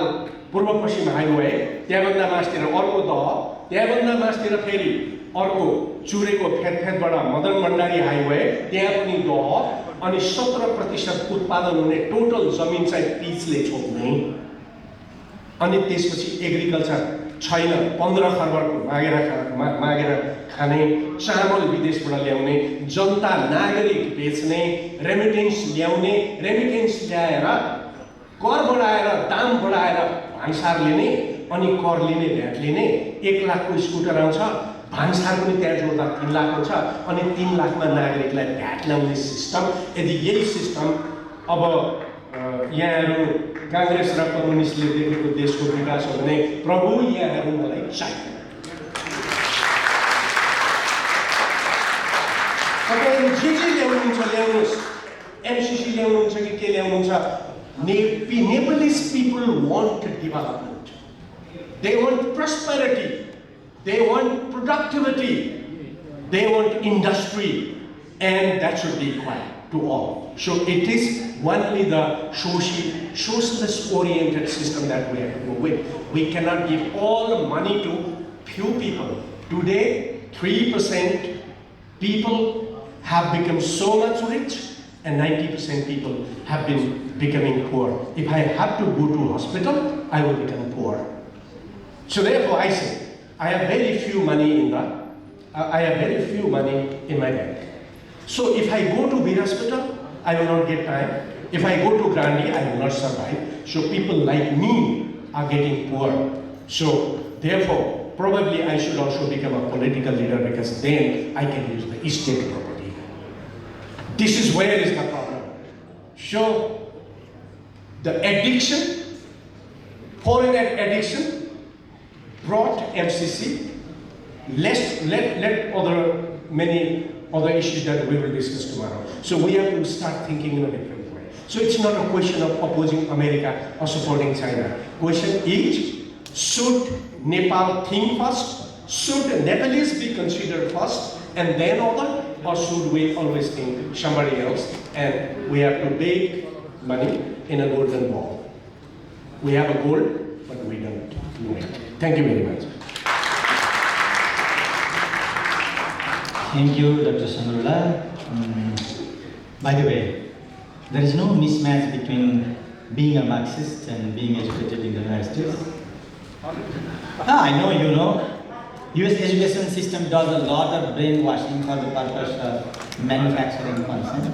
Speaker 8: पूर्व पश्चिम हाइवे, त्यहाँभन्दा मास्तिर अर्को दह, त्यहाँभन्दा मास्तिर फेरि अर्को चुरेको फेदफेदबाट मदन भण्डारी हाइवे, त्यहाँ पनि दह अनि 17% उत्पादन हुने टोटल जमिन चाहिँ पिचले छोप्ने अनि त्यसपछि एग्रिकल्चर छैन, 15 खर्बको मागेर खाने, चामल विदेशबाट ल्याउने, जनता नागरिक बेच्ने, रेमिटेन्स ल्याउने, रेमिटेन्स ल्याएर कर बढाएर दाम बढाएर भान्सार लिने अनि कर लिने भ्याट लिने। 1 लाखको स्कुटर आउँछ, भान्सार पनि त्यहाँ जोड्दा 3 लाख हुन्छ अनि 3 लाखमा नागरिकलाई भ्याट ल्याउने सिस्टम। यदि यही सिस्टम अब यहाँहरू कांग्रेस र कम्युनिस्टले देखेको देशको विकास हो भने प्रभु यहाँहरू मलाई चाहियो। तपाईहरु जे ल्याउनुहुन्छ ल्याउनुस्, एमसीसी ल्याउनुहुन्छ कि के ल्याउनुहुन्छ, Nepalese people want development. They want prosperity. They want productivity. They want industry, and that should be equal to all. So it is only the socialist-oriented system that we have to go with. We cannot give all the money to few people. Today, 3% people have become so much rich, and 90% people have been becoming poor. If I have to go to hospital, I will become poor. So therefore, I say, I have very few money in my bank. So if I go to the hospital, I will not get time. If I go to Grandi, I will not survive. So people like me are getting poor. So therefore, probably I should also become a political leader because then I can use the estate property. This is where is the problem. So the addiction, foreign addiction brought MCC. Let many other issues that we will discuss tomorrow. So we have to start thinking in a different way. So it's not a question of opposing America or supporting China. Question is, should Nepal think first? Should Nepalese be considered first and then other? Or should we always think somebody else and we have to bake money in a golden ball? We have a gold, but we don't do it. Thank you very much.
Speaker 4: Thank you, Dr. Sangrula. By the way, there is no mismatch between being a Marxist and being educated in the United States. I know you know. US education system does a lot of brainwashing for the purpose of manufacturing content,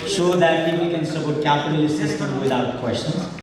Speaker 4: so that people can support capitalist system without questions.